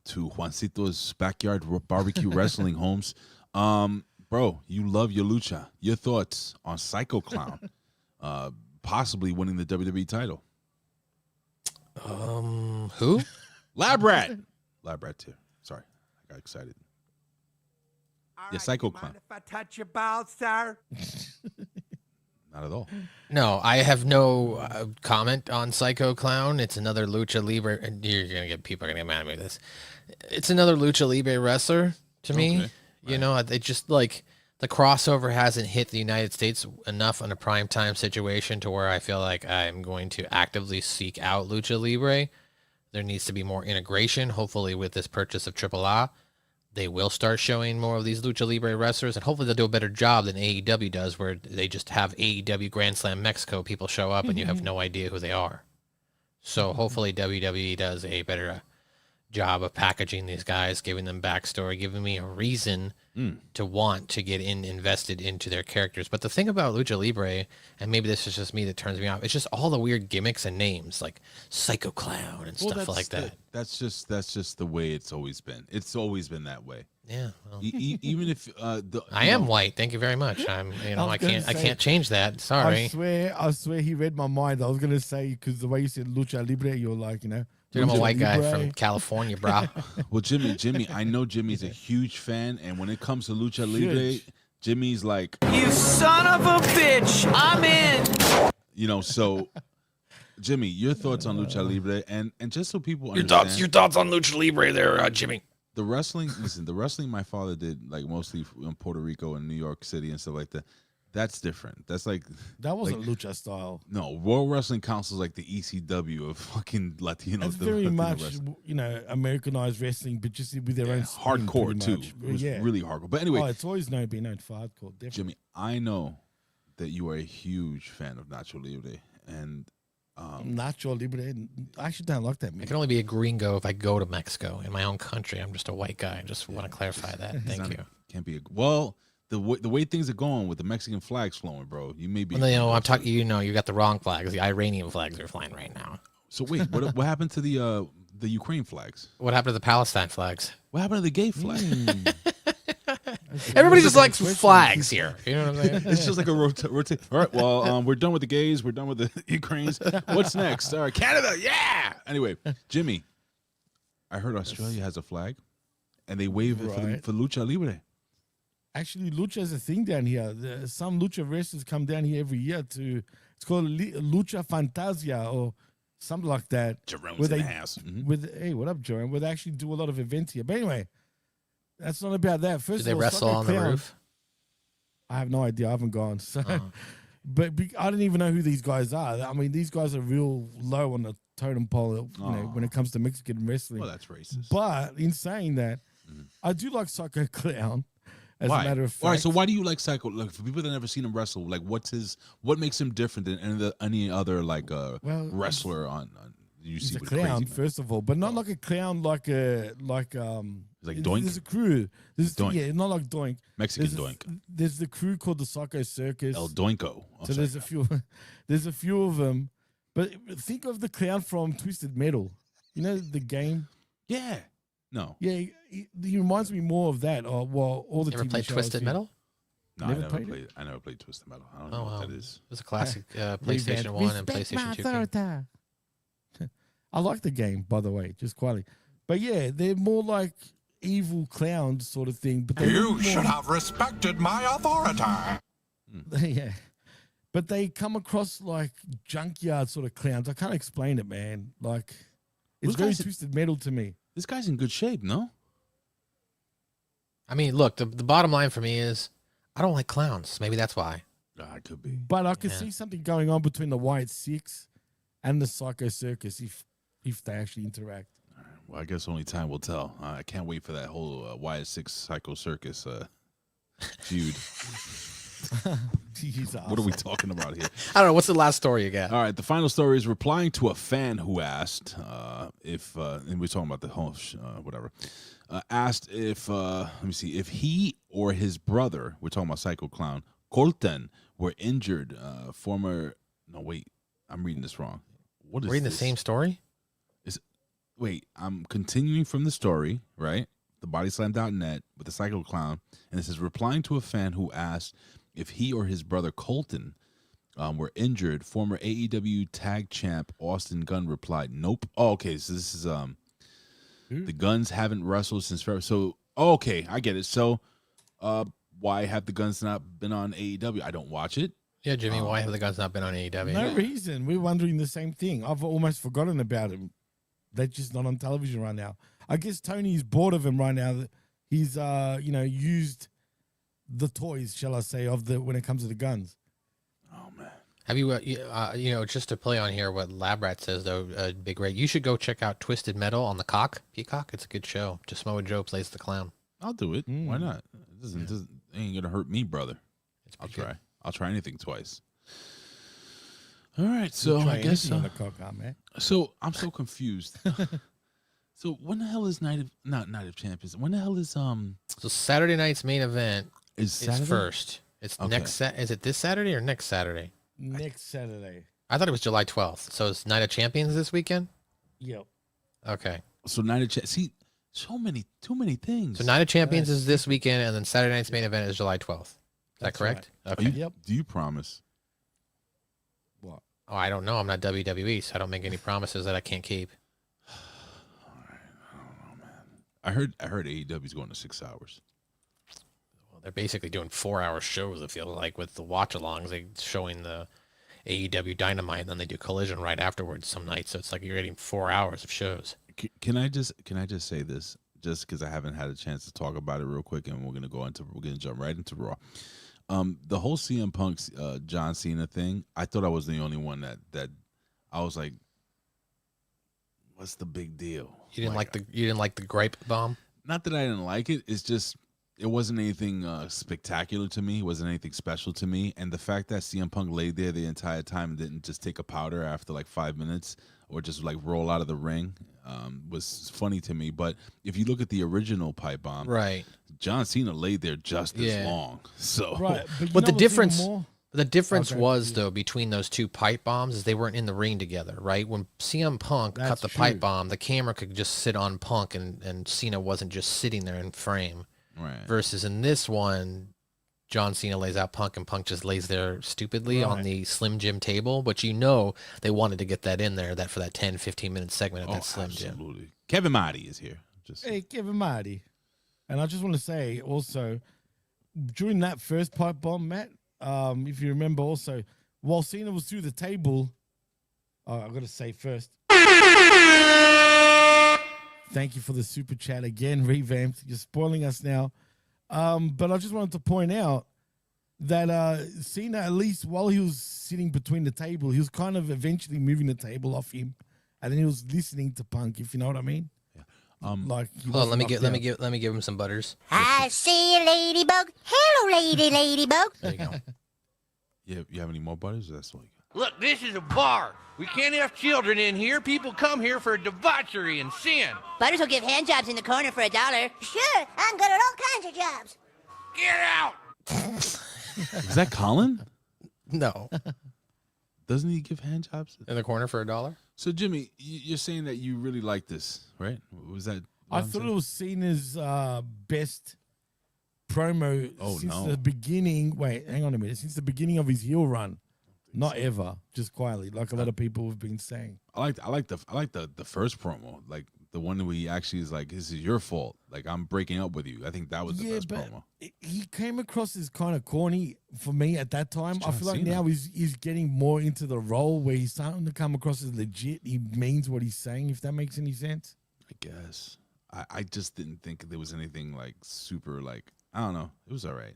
to Juancito's Backyard Barbecue Wrestling Homes. But Bro, you love your lucha. Your thoughts on Psycho Clown possibly winning the WWE title? Who? Lab Rat too. Sorry, I got excited. Yeah, Psycho Clown. If I touch your balls, sir. Not at all. No, I have no comment on Psycho Clown. It's another Lucha Libre. And you're gonna get people are gonna get mad at me with this. It's another Lucha Libre wrestler to me. Okay. You know, they just like the crossover hasn't hit the United States enough in a prime time situation to where I feel like I'm going to actively seek out Lucha Libre. There needs to be more integration. Hopefully, with this purchase of AAA, they will start showing more of these Lucha Libre wrestlers, and hopefully they'll do a better job than AEW does, where they just have AEW Grand Slam Mexico people show up and you have no idea who they are. So hopefully WWE does a better job of packaging these guys, giving them backstory, giving me a reason to want to get invested into their characters. But the thing about Lucha Libre, and maybe this is just me that turns me off, it's just all the weird gimmicks and names like Psycho Clown and stuff like that. That's just the way it's always been. It's always been that way. Yeah, well, Even if I am white. Thank you very much. I can't change that. Sorry. I swear he read my mind. I was gonna say, because the way you said Lucha Libre, you're like, Dude, I'm a Lucha white guy Libre. from California, bro. Well, Jimmy, I know Jimmy's a huge fan, and when it comes to Lucha Libre, Huge. Jimmy's like, You son of a bitch! I'm in! So Jimmy, your thoughts on Lucha Libre, and just so people understand. Your thoughts on Lucha Libre there, Jimmy. The wrestling, listen, the wrestling my father did, like mostly in Puerto Rico and New York City and stuff like that, that's different. That's like, That wasn't Lucha style. no, World Wrestling Council is like the ECW of fucking Latino. It's the very Latino much, wrestling. Americanized wrestling, but just with their own spin, Hardcore pretty too. much. It was Yeah. really hardcore. But anyway, It's always been known for hardcore. Definitely. Jimmy, I know that you are a huge fan of Nacho Libre, and Nacho Libre. I actually don't like that. I Man. can only be a gringo if I go to Mexico in my own country. I'm just a white guy. I just want to clarify that. Thank you. can't be the way things are going with the Mexican flags flowing, bro. You may be. Well, I'm talking. You got the wrong flags. The Iranian flags are flying right now. So wait, what happened to the Ukraine flags? What happened to the Palestine flags? What happened to the gay flag? Everybody just likes flags here. You know what I'm saying? It's just like a rotate. All right, well, we're done with the gays. We're done with the Ukrainians. What's next? All right, Canada, yeah. Anyway, Jimmy, I heard Australia has a flag, and they wave it Right. for Lucha Libre. Actually, Lucha is a thing down here. Some Lucha wrestlers come down here every year it's called Lucha Fantasia or something like that. Jerome's where in the they- house. Hey, what up, Jerome? Where they actually do a lot of events here. But anyway, that's not about that. First Did they of all, wrestle Psycho on the Clown- roof? I have no idea. I haven't gone. So, Oh. but I don't even know who these guys are. I mean, these guys are real low on the totem pole, when it comes to Mexican wrestling. Well, that's racist. But in saying that, I do like Psycho Clown. As Why? a matter of fact, All right, so why do you like Psycho? Like, for people that never seen him wrestle, like what makes him different than any other like wrestler on you he's see a with clown, crazy man? first of all, but not like a clown, like Like Doink? There's a crew. Doink. Not like Doink. Mexican There's Doink. There's the crew called the Psycho Circus. El Doinko. Oh, So sorry. there's a few. There's a few of them, but think of the clown from Twisted Metal. You know the game. Yeah. No. Yeah, he reminds me more of that. Or all the You ever TV played shows, Twisted yeah. Metal? No, Never I never played it? played. I never played Twisted Metal. I don't Oh, know wow. what that is. It was a classic PlayStation 1 and PlayStation 2 game. I like the game, by the way, just quietly. But yeah, they're more like evil clowns sort of thing. But You should have respected my authority. Yeah. But they come across like junkyard sort of clowns. I can't explain it, man. Like, it's Those very guys- Twisted Metal to me. This guy's in good shape, no? I mean, look, the bottom line for me is I don't like clowns. Maybe that's why. It could be. But I can Yeah. see something going on between the White Six and the Psycho Circus if they actually interact. Well, I guess only time will tell. I can't wait for that whole YS6 Psycho Circus feud. Jeez, What are we talking about here? I don't know. What's the last story you got? All right, the final story is replying to a fan who asked if, and we're talking about the whole, whatever, asked if, let me see, if he or his brother, we're talking about Psycho Clown, Colton, were injured. I'm reading this wrong. What is Reading the this? same story? Wait, I'm continuing from the story, right? thebodyslam.net with the Psycho Clown, and it says, replying to a fan who asked if he or his brother Colton were injured, former AEW tag champ Austin Gunn replied, nope. Oh, okay, so this is the Guns haven't wrestled since February. So, okay, I get it. So, why have the Guns not been on AEW? I don't watch it. Yeah, Jimmy, why have the Guns not been on AEW? No reason. We're wondering the same thing. I've almost forgotten about him. They're just not on television right now. I guess Tony's bored of him right now. He's, used the toys, shall I say, when it comes to the Guns. Oh, man. Have you, just to play on here what Labrat says, though, Big Ray, you should go check out Twisted Metal on the Peacock. It's a good show. Just Samoa Joe plays the clown. I'll do it. Why not? It ain't going to hurt me, brother. I'll try. Good. I'll try anything twice. All right, so I guess on the cock, man. So I'm so confused. So when the hell is Night of Champions? When the hell is So Saturday night's main event is first. It's next Is it this Saturday or next Saturday? Next Saturday. I thought it was July 12th. So it's Night of Champions this weekend? Yep. Okay. So Night of Champions. See, too many things. So Night of Champions is this weekend, and then Saturday night's main event is July 12th. Is that correct? Right. Okay. Yep. Do you promise? What? Oh, I don't know. I'm not WWE, so I don't make any promises that I can't keep. All right. I don't know, man. I heard AEW's going to 6 hours. Well, they're basically doing 4-hour shows, I feel like, with the watch-alongs. They showing the AEW Dynamite, and then they do Collision right afterwards some nights. So it's like you're getting 4 hours of shows. Can I just say this, just because I haven't had a chance to talk about it real quick, and we're gonna jump right into Raw. The whole CM Punk's John Cena thing, I thought I was the only one that I was like, what's the big deal? You didn't like the gripe bomb? Not that I didn't like it. It's just it wasn't anything spectacular to me. It wasn't anything special to me. And the fact that CM Punk laid there the entire time and didn't just take a powder after like 5 minutes or just like roll out of the ring was funny to me. But if you look at the original pipe bomb, right, John Cena laid there just as long. So, right, but the difference was though between those two pipe bombs is they weren't in the ring together, right? When CM Punk cut the pipe bomb, the camera could just sit on Punk and Cena wasn't just sitting there in frame. Right. Versus in this one, John Cena lays out Punk and Punk just lays there stupidly on the Slim Jim table. But they wanted to get that in there for that 10, 15-minute segment at that Slim Jim. Absolutely. Kevin Marty is here. Hey, Kevin Marty. And I just want to say also, during that first pipe bomb, Matt, if you remember also, while Cena was through the table, I've got to say first, thank you for the super chat again, revamped. You're spoiling us now. But I just wanted to point out that Cena, at least while he was sitting between the table, he was kind of eventually moving the table off him, and then he was listening to Punk, if you know what I mean. Like, hold on, let me give him some butters. I see a ladybug. Hello, ladybug. There you go. You have any more butters? That's all you got. Look, this is a bar. We can't have children in here. People come here for debauchery and sin. Butters will give hand jobs in the corner for $1. Sure, I'm good at all kinds of jobs. Get out! Is that Colin? No. Doesn't he give hand jobs in the corner for $1? So Jimmy, you're saying that you really like this, right? Was that? I thought it was Cena's best promo since the beginning. Wait, hang on a minute. Since the beginning of his heel run, not ever, just quietly, like a lot of people have been saying. I like the first promo, like the one where he actually is like, "This is your fault. Like I'm breaking up with you." I think that was the best promo. He came across as kind of corny for me at that time. I feel like now he's getting more into the role where he's starting to come across as legit. He means what he's saying, if that makes any sense. I guess. I just didn't think there was anything like super like, I don't know. It was all right.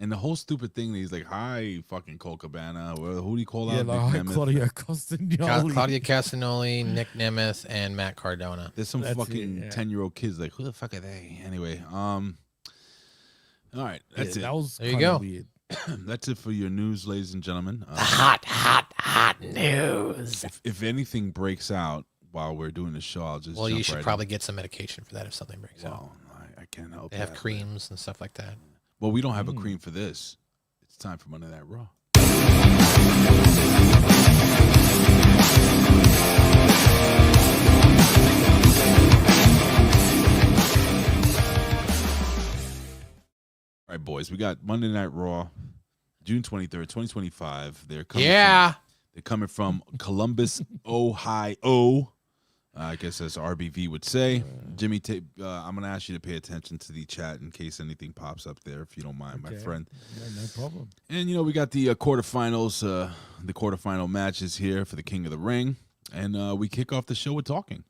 And the whole stupid thing that he's like, "Hi, fucking Cole Cabana." Who do you call out? Like Claudio Castagnoli. Claudia Castagnoli, Nick Nemeth, and Matt Cardona. There's some fucking 10-year-old kids like, who the fuck are they? Anyway, all right, that's it. That was there you go. Weird. That's it for your news, ladies and gentlemen. Hot news. If anything breaks out while we're doing the show, I'll just. Well, you should probably get some medication for that if something breaks out. I can't help. They have creams and stuff like that. Well, we don't have a cream for this. It's time for Monday Night Raw. boys, we got Monday Night Raw, June 23rd, 2025. They're coming from Columbus, Ohio. I guess as RBV would say. Jimmy, I'm going to ask you to pay attention to the chat in case anything pops up there, if you don't mind, my friend. No problem. And, we got the quarterfinals. The quarterfinal matches here for the King of the Ring. And we kick off the show with talking.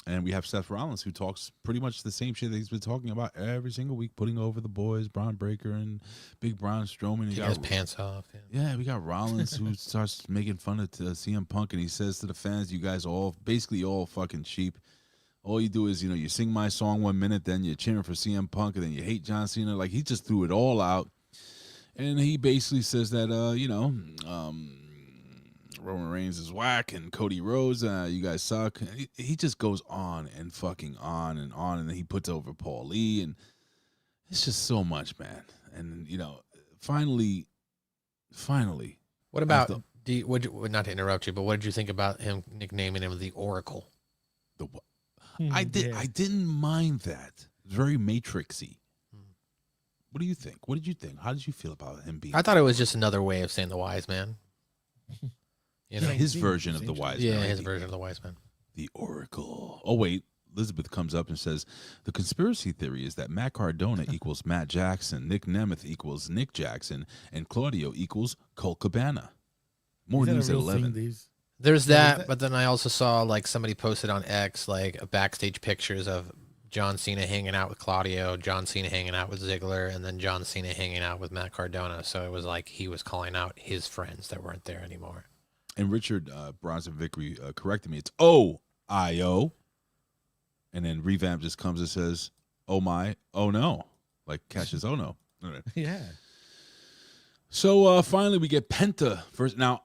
And we have Seth Rollins, who talks pretty much the same shit that he's been talking about every single week, putting over the boys, Bron Breakker and Big Braun Strowman. He got his pants off. Yeah, we got Rollins, who starts making fun of CM Punk, and he says to the fans, you guys all fucking cheap. All you do is, you sing my song 1 minute, then you're cheering for CM Punk, and then you hate John Cena. Like, he just threw it all out. And he basically says that, Roman Reigns is whack, and Cody Rhodes, you guys suck. He just goes on and fucking on, and then he puts over Paul Lee, and it's just so much, man. And finally. What about? Not to interrupt you, but what did you think about him nicknaming him the Oracle? I didn't mind that. It's very Matrixy. What do you think? What did you think? How did you feel about him being? I thought it was just another way of saying the wise man. His version of the wise man. Yeah, his version of the wise man. The Oracle. Oh, wait. Elizabeth comes up and says, the conspiracy theory is that Matt Cardona equals Matt Jackson, Nick Nemeth equals Nick Jackson, and Claudio equals Colt Cabana. More news at 11. There's that, but then I also saw somebody posted on X backstage pictures of John Cena hanging out with Claudio, John Cena hanging out with Ziggler, and then John Cena hanging out with Matt Cardona. So it was like he was calling out his friends that weren't there anymore. And Richard Bronson Vickery corrected me. It's O-I-O. And then Revamp just comes and says, oh my, oh no. Like Cash's oh no. Right. Yeah. So finally we get Penta first. Now,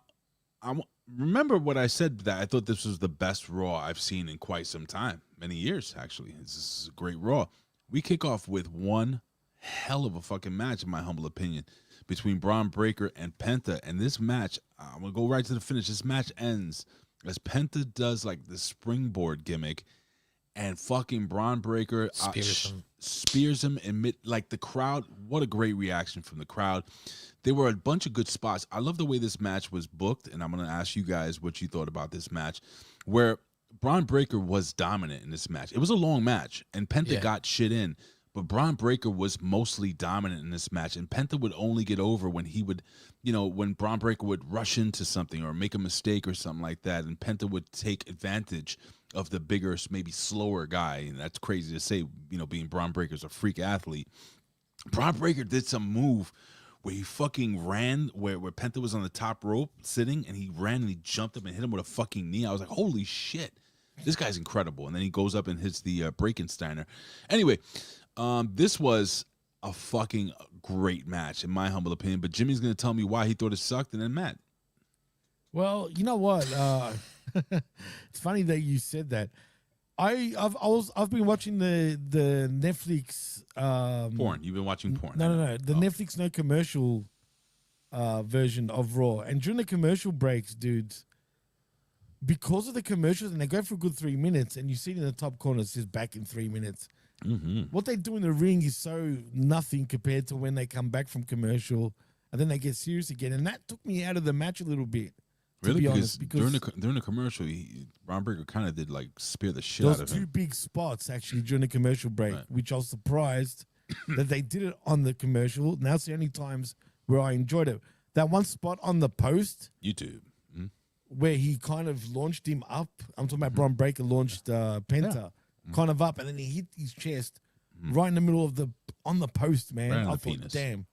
remember what I said, that I thought this was the best Raw I've seen in quite some time. Many years, actually. This is a great Raw. We kick off with one hell of a fucking match, in my humble opinion, between Bron Breakker and Penta. And this match, I'm going to go right to the finish. This match ends as Penta does the springboard gimmick, and fucking Bron Breakker spears him in mid, the crowd. What a great reaction from the crowd. There were a bunch of good spots. I love the way this match was booked, and I'm going to ask you guys what you thought about this match, where Bron Breakker was dominant in this match. It was a long match, and Penta got shit in, but Bron Breakker was mostly dominant in this match, and Penta would only get over when he would, when Bron Breakker would rush into something or make a mistake or something like that, and Penta would take advantage of the bigger, maybe slower guy. And that's crazy to say, being Bron Breakker's a freak athlete. Bron Breakker did some move where he fucking ran, where Penta was on the top rope sitting, and he ran and he jumped up and hit him with a fucking knee. I was like, holy shit, this guy's incredible. And then he goes up and hits the Breakensteiner. Anyway, this was a fucking great match, in my humble opinion. But Jimmy's going to tell me why he thought it sucked, and then Matt. Well, you know what? It's funny that you said that. I've been watching the Netflix porn. You've been watching porn. No. The Netflix no commercial version of Raw. And during the commercial breaks, dudes, because of the commercials, and they go for a good 3 minutes, and you see it in the top corner, it says back in 3 minutes. Mm-hmm. What they do in the ring is so nothing compared to when they come back from commercial, and then they get serious again. And that took me out of the match a little bit. Really? Because during the commercial, Bron Breakker kind of did spear the shit out of him. There was 2 big spots actually during the commercial break, which I was surprised that they did it on the commercial. Now it's the only times where I enjoyed it. That one spot on the post, YouTube, where he kind of launched him up. I'm talking about Bron Breakker launched Penta kind of up, and then he hit his chest right in the middle of on the post, man. Right I thought, penis. Damn,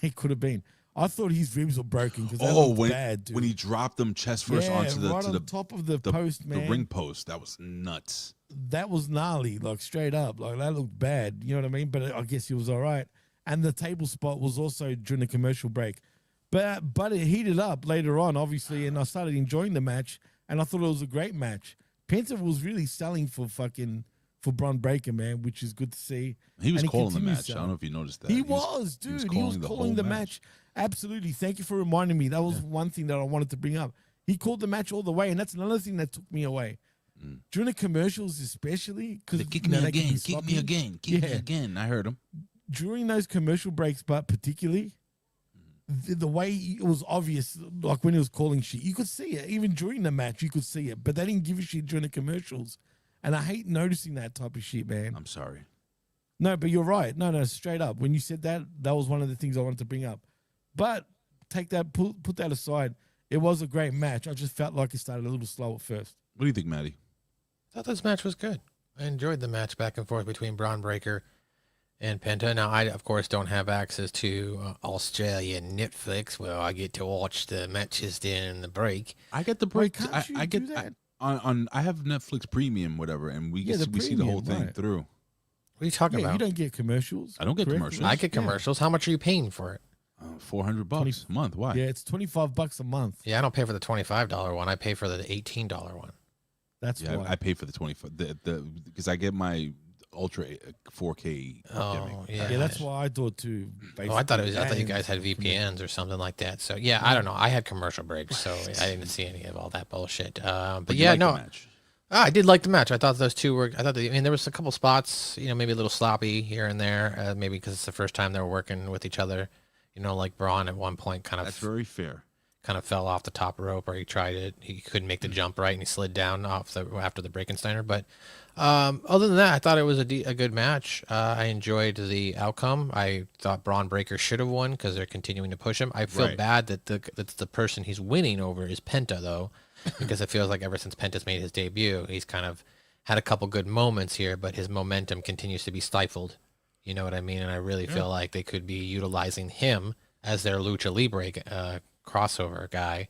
it could have been. I thought his ribs were broken because that looked bad, dude. When he dropped them chest first onto the top of the post, man. The ring post, that was nuts. That was gnarly, straight up. That looked bad. You know what I mean? But I guess he was all right. And the table spot was also during the commercial break. But it heated up later on, obviously, and I started enjoying the match, and I thought it was a great match. Penta was really selling for Bron Breakker, man, which is good to see. He was calling the match. I don't know if you noticed that. He was calling the match. Absolutely. Thank you for reminding me. That was one thing that I wanted to bring up. He called the match all the way, and that's another thing that took me away. During the commercials especially. Kick me again. I heard him. during those commercial breaks, but particularly the way it was obvious, like when he was calling shit, you could see it. Even during the match, you could see it. But they didn't give a shit during the commercials. And I hate noticing that type of shit, man. I'm sorry. No, but you're right. No, straight up. When you said that, that was one of the things I wanted to bring up. But take that, put that aside. It was a great match. I just felt like it started a little slow at first. What do you think, Maddie? I thought this match was good. I enjoyed the match back and forth between Bron Breakker and Penta. Now, I, of course, don't have access to Australian Netflix where I get to watch the matches during the break. I get the break. can't you I get do that? I have Netflix Premium, whatever, and we see the whole thing right. through. What are you talking Yeah, about? you don't get commercials. I don't get correct? commercials. I get commercials. How much are you paying for it? $400 a month. Why? Yeah, it's $25 a month. Yeah, I don't pay for the $25 one. I pay for the $18 one. That's Yeah, why. I pay for the 25 because I get my Ultra 4K. Oh, yeah. Yeah, that's why I thought too. Oh, I thought you basically. guys had VPNs or something like that. So yeah, I don't know. I had commercial breaks, so I didn't see any of all that bullshit. But you yeah, like the no, match. I did like the match. I thought those two were. I mean, there was a couple spots, maybe a little sloppy here and there, maybe because it's the first time they were working with each other. Like Bron at one point That's very fair. kind of fell off the top rope, or he tried it. He couldn't make the jump right, and he slid down after the Breakensteiner. But other than that, I thought it was a good match. I enjoyed the outcome. I thought Bron Breakker should have won because they're continuing to push him. I feel Right. bad that the person he's winning over is Penta, though, because it feels like ever since Penta's made his debut, he's kind of had a couple good moments here, but his momentum continues to be stifled. You know what I mean? And I really feel like they could be utilizing him as their Lucha Libre crossover guy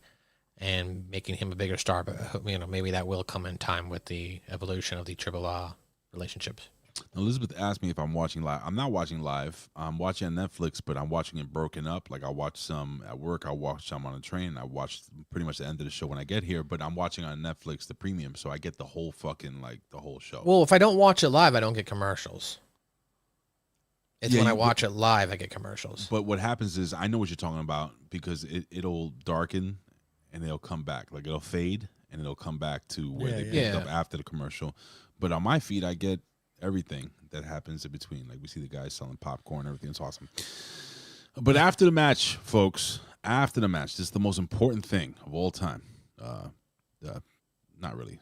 and making him a bigger star. But, maybe that will come in time with the evolution of the Triple R relationships. Elizabeth asked me if I'm watching live. I'm not watching live. I'm watching on Netflix, but I'm watching it broken up. Like I watch some at work. I watch some on a train. I watch pretty much the end of the show when I get here, but I'm watching on Netflix, the premium. So I get the whole the whole show. Well, if I don't watch it live, I don't get commercials. It's Yeah, when I you- watch it live, I get commercials. But what happens is I know what you're talking about because it'll darken and it'll come back. Like it'll fade and it'll come back to where they picked up after the commercial. But on my feed, I get everything that happens in between. Like we see the guys selling popcorn, everything's awesome. But after the match, folks, after the match, this is the most important thing of all time. Not really.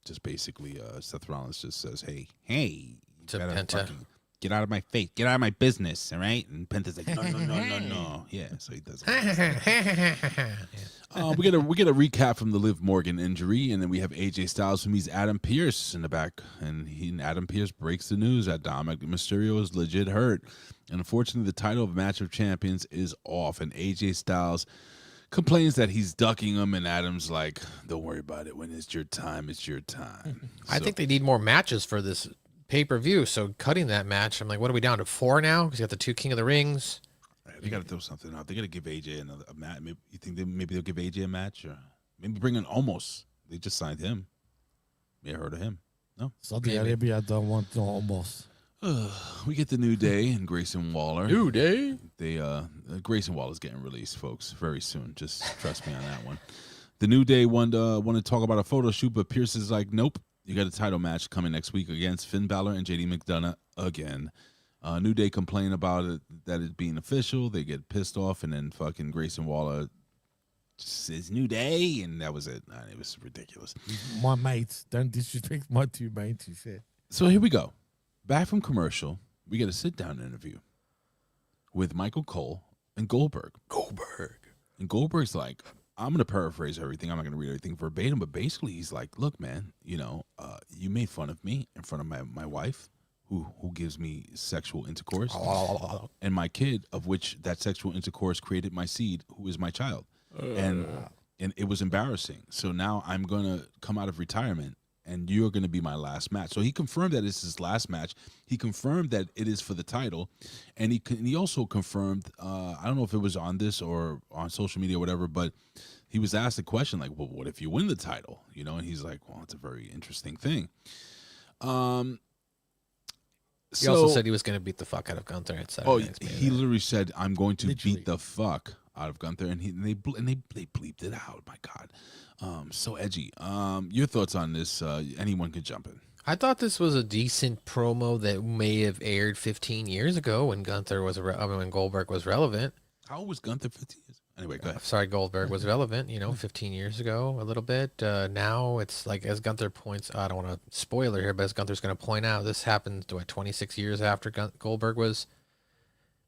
Just basically, Seth Rollins just says, hey, you To better Penta. fucking get out of my face. Get out of my business, all right? And Penta's like, no. Yeah, so he does it. We get a recap from the Liv Morgan injury, and then we have AJ Styles who meets Adam Pearce in the back, and Adam Pearce breaks the news that Dominic Mysterio is legit hurt. And unfortunately, the title of Match of Champions is off, and AJ Styles complains that he's ducking him, and Adam's like, don't worry about it. When it's your time, it's your time. I think they need more matches for this pay-per-view, so cutting that match, I'm like, what are we down to, 4 now? Because you got the 2 King of the Rings. They got to throw something out. They got to give AJ a match. Maybe, you think maybe they'll give AJ a match, or maybe bring in Omos. They just signed him. You heard of him? No. Saudi Arabia don't want no almost. We get the New Day and Grayson Waller. New Day? They Grayson Waller's getting released, folks, very soon. Just trust me on that one. The New Day want to talk about a photo shoot, but Pierce is like, nope. You got a title match coming next week against Finn Balor and JD McDonough again. New Day complain about it, that it being official. They get pissed off, and then fucking Grayson Waller just says New Day, and that was it. It was ridiculous. My mates, don't disrespect my 2 mates, he said. So here we go. Back from commercial, we get a sit-down interview with Michael Cole and Goldberg. And Goldberg's like, I'm going to paraphrase everything. I'm not going to read everything verbatim, but basically he's like, look, man, you made fun of me in front of my wife, who gives me sexual intercourse, and my kid, of which that sexual intercourse created my seed, who is my child. And it was embarrassing. So now I'm going to come out of retirement, and you're going to be my last match. So he confirmed that it's his last match. He confirmed that it is for the title. And he also confirmed, I don't know if it was on this or on social media or whatever, but he was asked a question like, well, what if you win the title? And he's like, well, it's a very interesting thing. He also said he was going to beat the fuck out of Gunther at Saturday Night's Main he Event. literally said, I'm going to Literally. beat the fuck out of Gunther. And they bleeped it out. My God. So edgy. Your thoughts on this? Anyone could jump in. I thought this was a decent promo that may have aired 15 years ago when Gunther was, when Goldberg was relevant. How old was Gunther 15 years? Anyway, go ahead. Sorry, Goldberg was relevant, 15 years ago, a little bit. Now it's like, as Gunther points, I don't want to spoiler here, but as Gunther's going to point out, this happened, 26 years after Goldberg was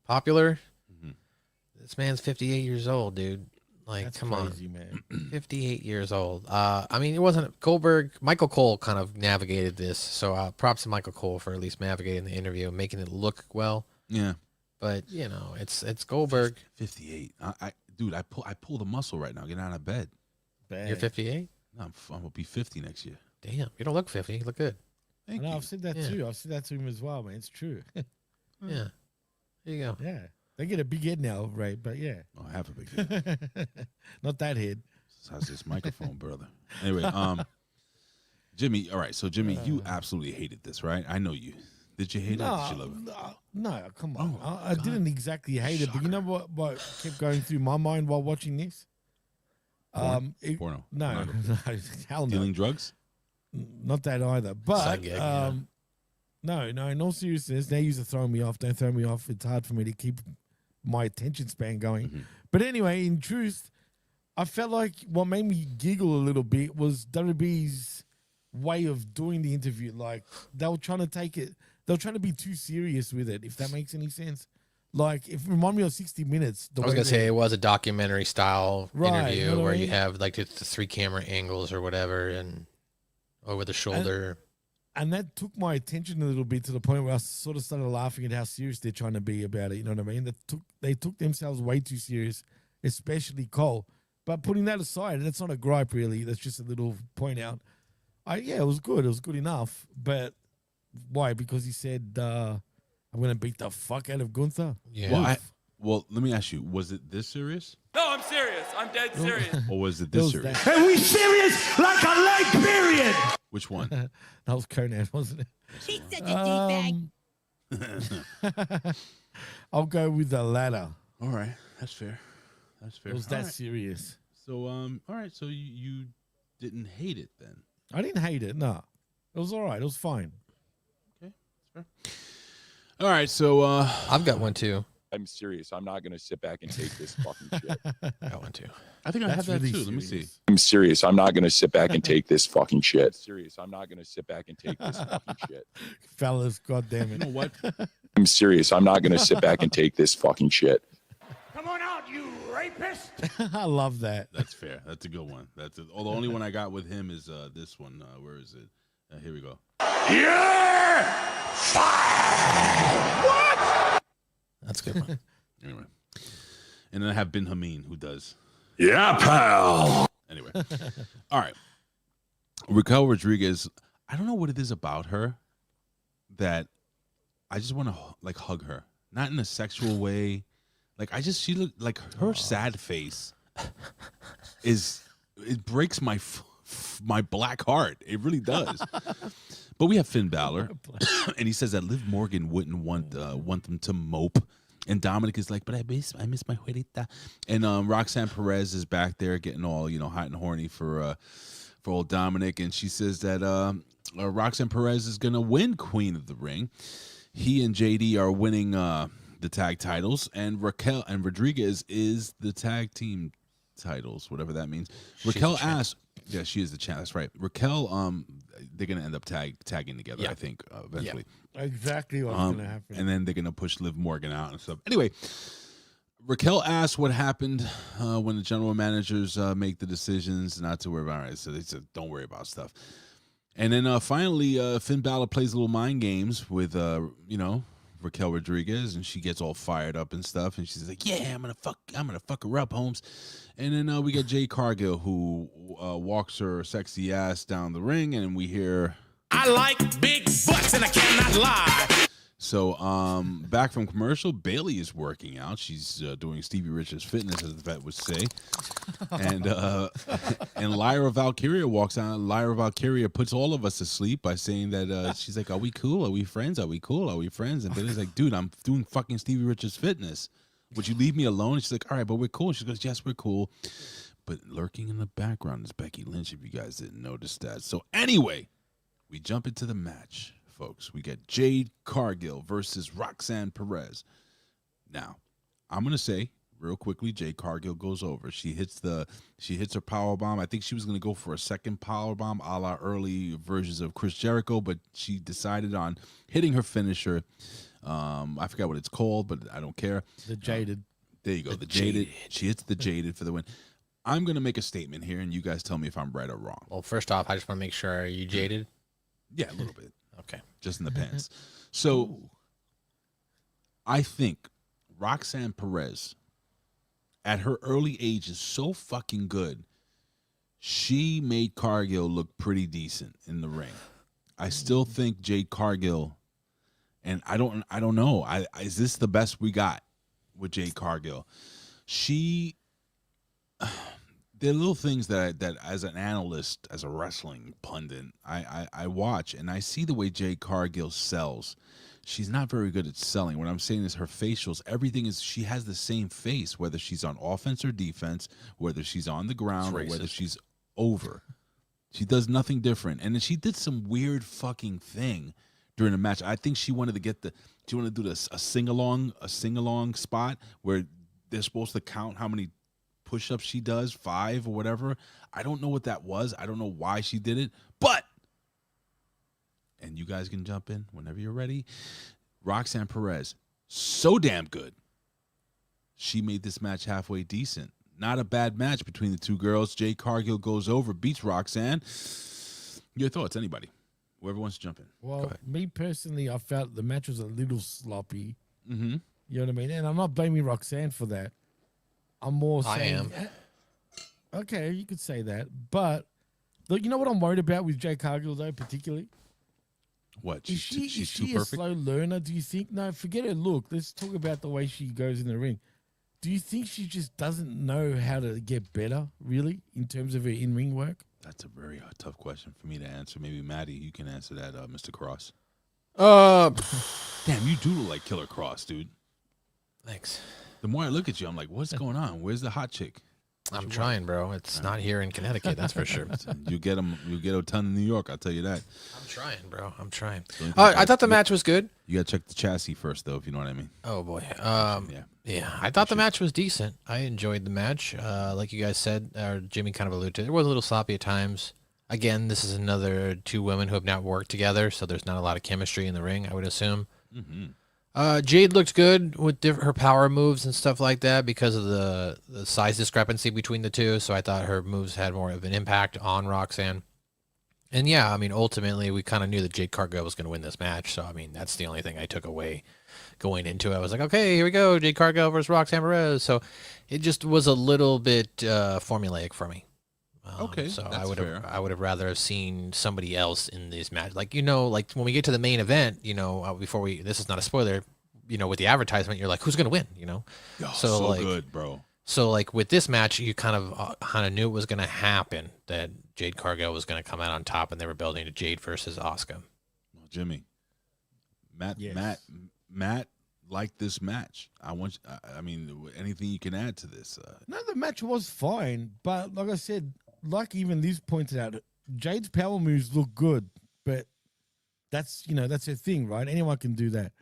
popular. Mm-hmm. This man's 58 years old, dude. Like, That's come crazy, on. man. 58 years old. I mean, it wasn't Goldberg. Michael Cole kind of navigated this. So props to Michael Cole for at least navigating the interview and making it look well. Yeah. But, it's Goldberg. 58. Dude, I pulled a muscle right now getting out of bed. Bad. You're 58? No, I'm going to be 50 next year. Damn. You don't look 50. You look good. Thank I know, you. I've said that too. I've said that to him as well, man. It's true. Yeah. There you go. Yeah. They get a big head now, right? But yeah. Oh, I have a big head. Not that head. How's this microphone, brother? Anyway, Jimmy, all right. So, Jimmy, you absolutely hated this, right? I know you. Did you hate it or did you love it? No, come on. Oh, I didn't exactly hate it, but you know what kept going through my mind while watching this? Porno. No, Porno. no, hell no. Dealing drugs? Not that either. But Side gig, yeah. no, in all seriousness, they used to throw me off. Don't throw me off. It's hard for me to keep my attention span going. Mm-hmm. But anyway, in truth, I felt like what made me giggle a little bit was WWE's way of doing the interview. Like, they were trying to take it, they were trying to be too serious with it, if that makes any sense. Like, it reminded me of 60 Minutes. I was going to say it was a documentary style Right, interview you know what where I you mean? have like the 3 camera angles or whatever and over the shoulder. And that took my attention a little bit to the point where I sort of started laughing at how serious they're trying to be about it. You know what I mean? They took themselves way too serious, especially Cole. But putting that aside, that's not a gripe really. That's just a little point out. Yeah, it was good. It was good enough. But why? Because he said, I'm going to beat the fuck out of Gunther? Yeah. Well, let me ask you, was it this serious? No, I'm serious. I'm dead serious. Or was it this was serious? that. And we serious like a leg period. Which one? That was Conan, wasn't it? He's such a D-bag. I'll go with the latter. All right. That's fair. That's fair. It was All that right. serious. So, all right. So you didn't hate it then? I didn't hate it. No. It was all right. It was fine. Okay. That's fair. All right. So, I've got one too. I'm serious. I'm not going to sit back and take this fucking shit. Got one too. I think I have That's that really too. Let me see. serious. I'm serious. I'm not going to sit back and take this fucking shit. Serious. I'm not going to sit back and take this fucking shit. Fellas, goddamn You it. know what? I'm serious. I'm not going to sit back and take this fucking shit. Come on out, you rapist. I love that. That's fair. That's a good one. That's it. Oh, the only one I got with him is this one. Where is it? Here we go. That's a good one. Anyway. And then I have Ben Hamin, who does. Yeah, pal. Anyway. All right. Raquel Rodriguez, I don't know what it is about her that I just want to like hug her. Not in a sexual way. Like she looked like her sad face it breaks my black heart. It really does. But we have Finn Balor, and he says that Liv Morgan wouldn't want them to mope. And Dominic is like, but I miss my juerita. And Roxanne Perez is back there getting all hot and horny for old Dominic, and she says that Roxanne Perez is gonna win Queen of the Ring. He and JD are winning the tag titles, and Raquel and Rodriguez is the tag team titles, whatever that means. Raquel asks, yeah, she is the champ. That's right. Raquel, they're gonna end up tagging together, Yeah. I think, eventually. Exactly what's going to happen. And then they're gonna push Liv Morgan out and stuff. Anyway, Raquel asked what happened when the general managers make the decisions not to worry about it. So they said, don't worry about stuff. And then finally, Finn Balor plays little mind games with Raquel Rodriguez, and she gets all fired up and stuff, and she's like, "Yeah, I'm gonna fuck her up, Holmes." And then we get Jade Cargill, who walks her sexy ass down the ring, and we hear, I like big butts and I cannot lie. So, back from commercial, Bayley is working out. She's doing Stevie Richards fitness, as the vet would say. And Lyra Valkyria walks out. Lyra Valkyria puts all of us to sleep by saying that she's like, "Are we cool? Are we friends? Are we cool? Are we friends?" And Bayley's like, "Dude, I'm doing fucking Stevie Richards fitness. Would you leave me alone?" And she's like, "All right, but we're cool." She goes, "Yes, we're cool." But lurking in the background is Becky Lynch, if you guys didn't notice that. So anyway, we jump into the match, folks. We get Jade Cargill versus Roxanne Perez. Now, I'm gonna say real quickly, Jade Cargill goes over. She hits her power bomb. I think she was gonna go for a second power bomb, a la early versions of Chris Jericho, but she decided on hitting her finisher. I forgot what it's called, but I don't care. The Jaded. There you go. The Jaded. She hits the Jaded for the win. I'm going to make a statement here, and you guys tell me if I'm right or wrong. Well, first off, I just want to make sure, are you jaded? Yeah, a little bit. Okay. Just in the pants. So I think Roxanne Perez, at her early age, is so fucking good. She made Cargill look pretty decent in the ring. I still think Jade Cargill, and I don't know. Is this the best we got with Jade Cargill? There are little things that as an analyst, as a wrestling pundit, I watch, and I see the way Jade Cargill sells. She's not very good at selling. What I'm saying is her facials, everything is, she has the same face, whether she's on offense or defense, whether she's on the ground or whether she's over. She does nothing different. And then she did some weird fucking thing during the match. I think she wanted to do a sing-along spot where they're supposed to count how many push-ups she does, 5 or whatever. I don't know what that was. I don't know why she did it, but, and you guys can jump in whenever you're ready, Roxanne Perez, so damn good. She made this match halfway decent. Not a bad match between the two girls. Jade Cargill goes over, beats Roxanne. Your thoughts, anybody? Whoever wants to jump in. Well, me personally, I felt the match was a little sloppy. Mm-hmm. You know what I mean? And I'm not blaming Roxanne for that. I'm more saying... I am. Okay, you could say that. But, look, you know what I'm worried about with Jade Cargill, though, particularly? What? Is She's she too a perfect? slow learner, do you think? No, forget her look. Let's talk about the way she goes in the ring. Do you think she just doesn't know how to get better, really, in terms of her in-ring work? That's a very tough question for me to answer. Maybe, Maddie, you can answer that, Mr. Cross. Damn, you do look like Killer Cross, dude. Thanks. The more I look at you, I'm like, what's going on? Where's the hot chick? I'm trying, bro. It's not here in Connecticut, that's for sure. You get a ton in New York, I'll tell you that. I'm trying, bro. I'm trying. So I thought the match was good. You got to check the chassis first, though, if you know what I mean. Oh, boy. Yeah, I thought the match was decent. I enjoyed the match. Like you guys said, or Jimmy kind of alluded to, it was a little sloppy at times. Again, this is another two women who have not worked together, so there's not a lot of chemistry in the ring, I would assume. Mm-hmm. Jade looked good with her power moves and stuff like that because of the size discrepancy between the two, so I thought her moves had more of an impact on Roxanne. And yeah, I mean, ultimately, we kind of knew that Jade Cargill was going to win this match, so I mean, that's the only thing I took away going into it. I was like, okay, here we go, Jade Cargill versus Roxanne Perez. So it just was a little bit formulaic for me. Okay, so that's I would have rather have seen somebody else in this match. Like, like when we get to the main event, this is not a spoiler, with the advertisement, you're like, who's going to win, Yo, so like, good, bro. So like with this match, you kind of knew it was going to happen, that Jade Cargill was going to come out on top, and they were building to Jade versus Asuka. Well, Jimmy, Matt liked this match. I mean, anything you can add to this? No, the match was fine, but like I said, like even Liz pointed out, Jade's power moves look good, but that's her thing, right? Anyone can do that.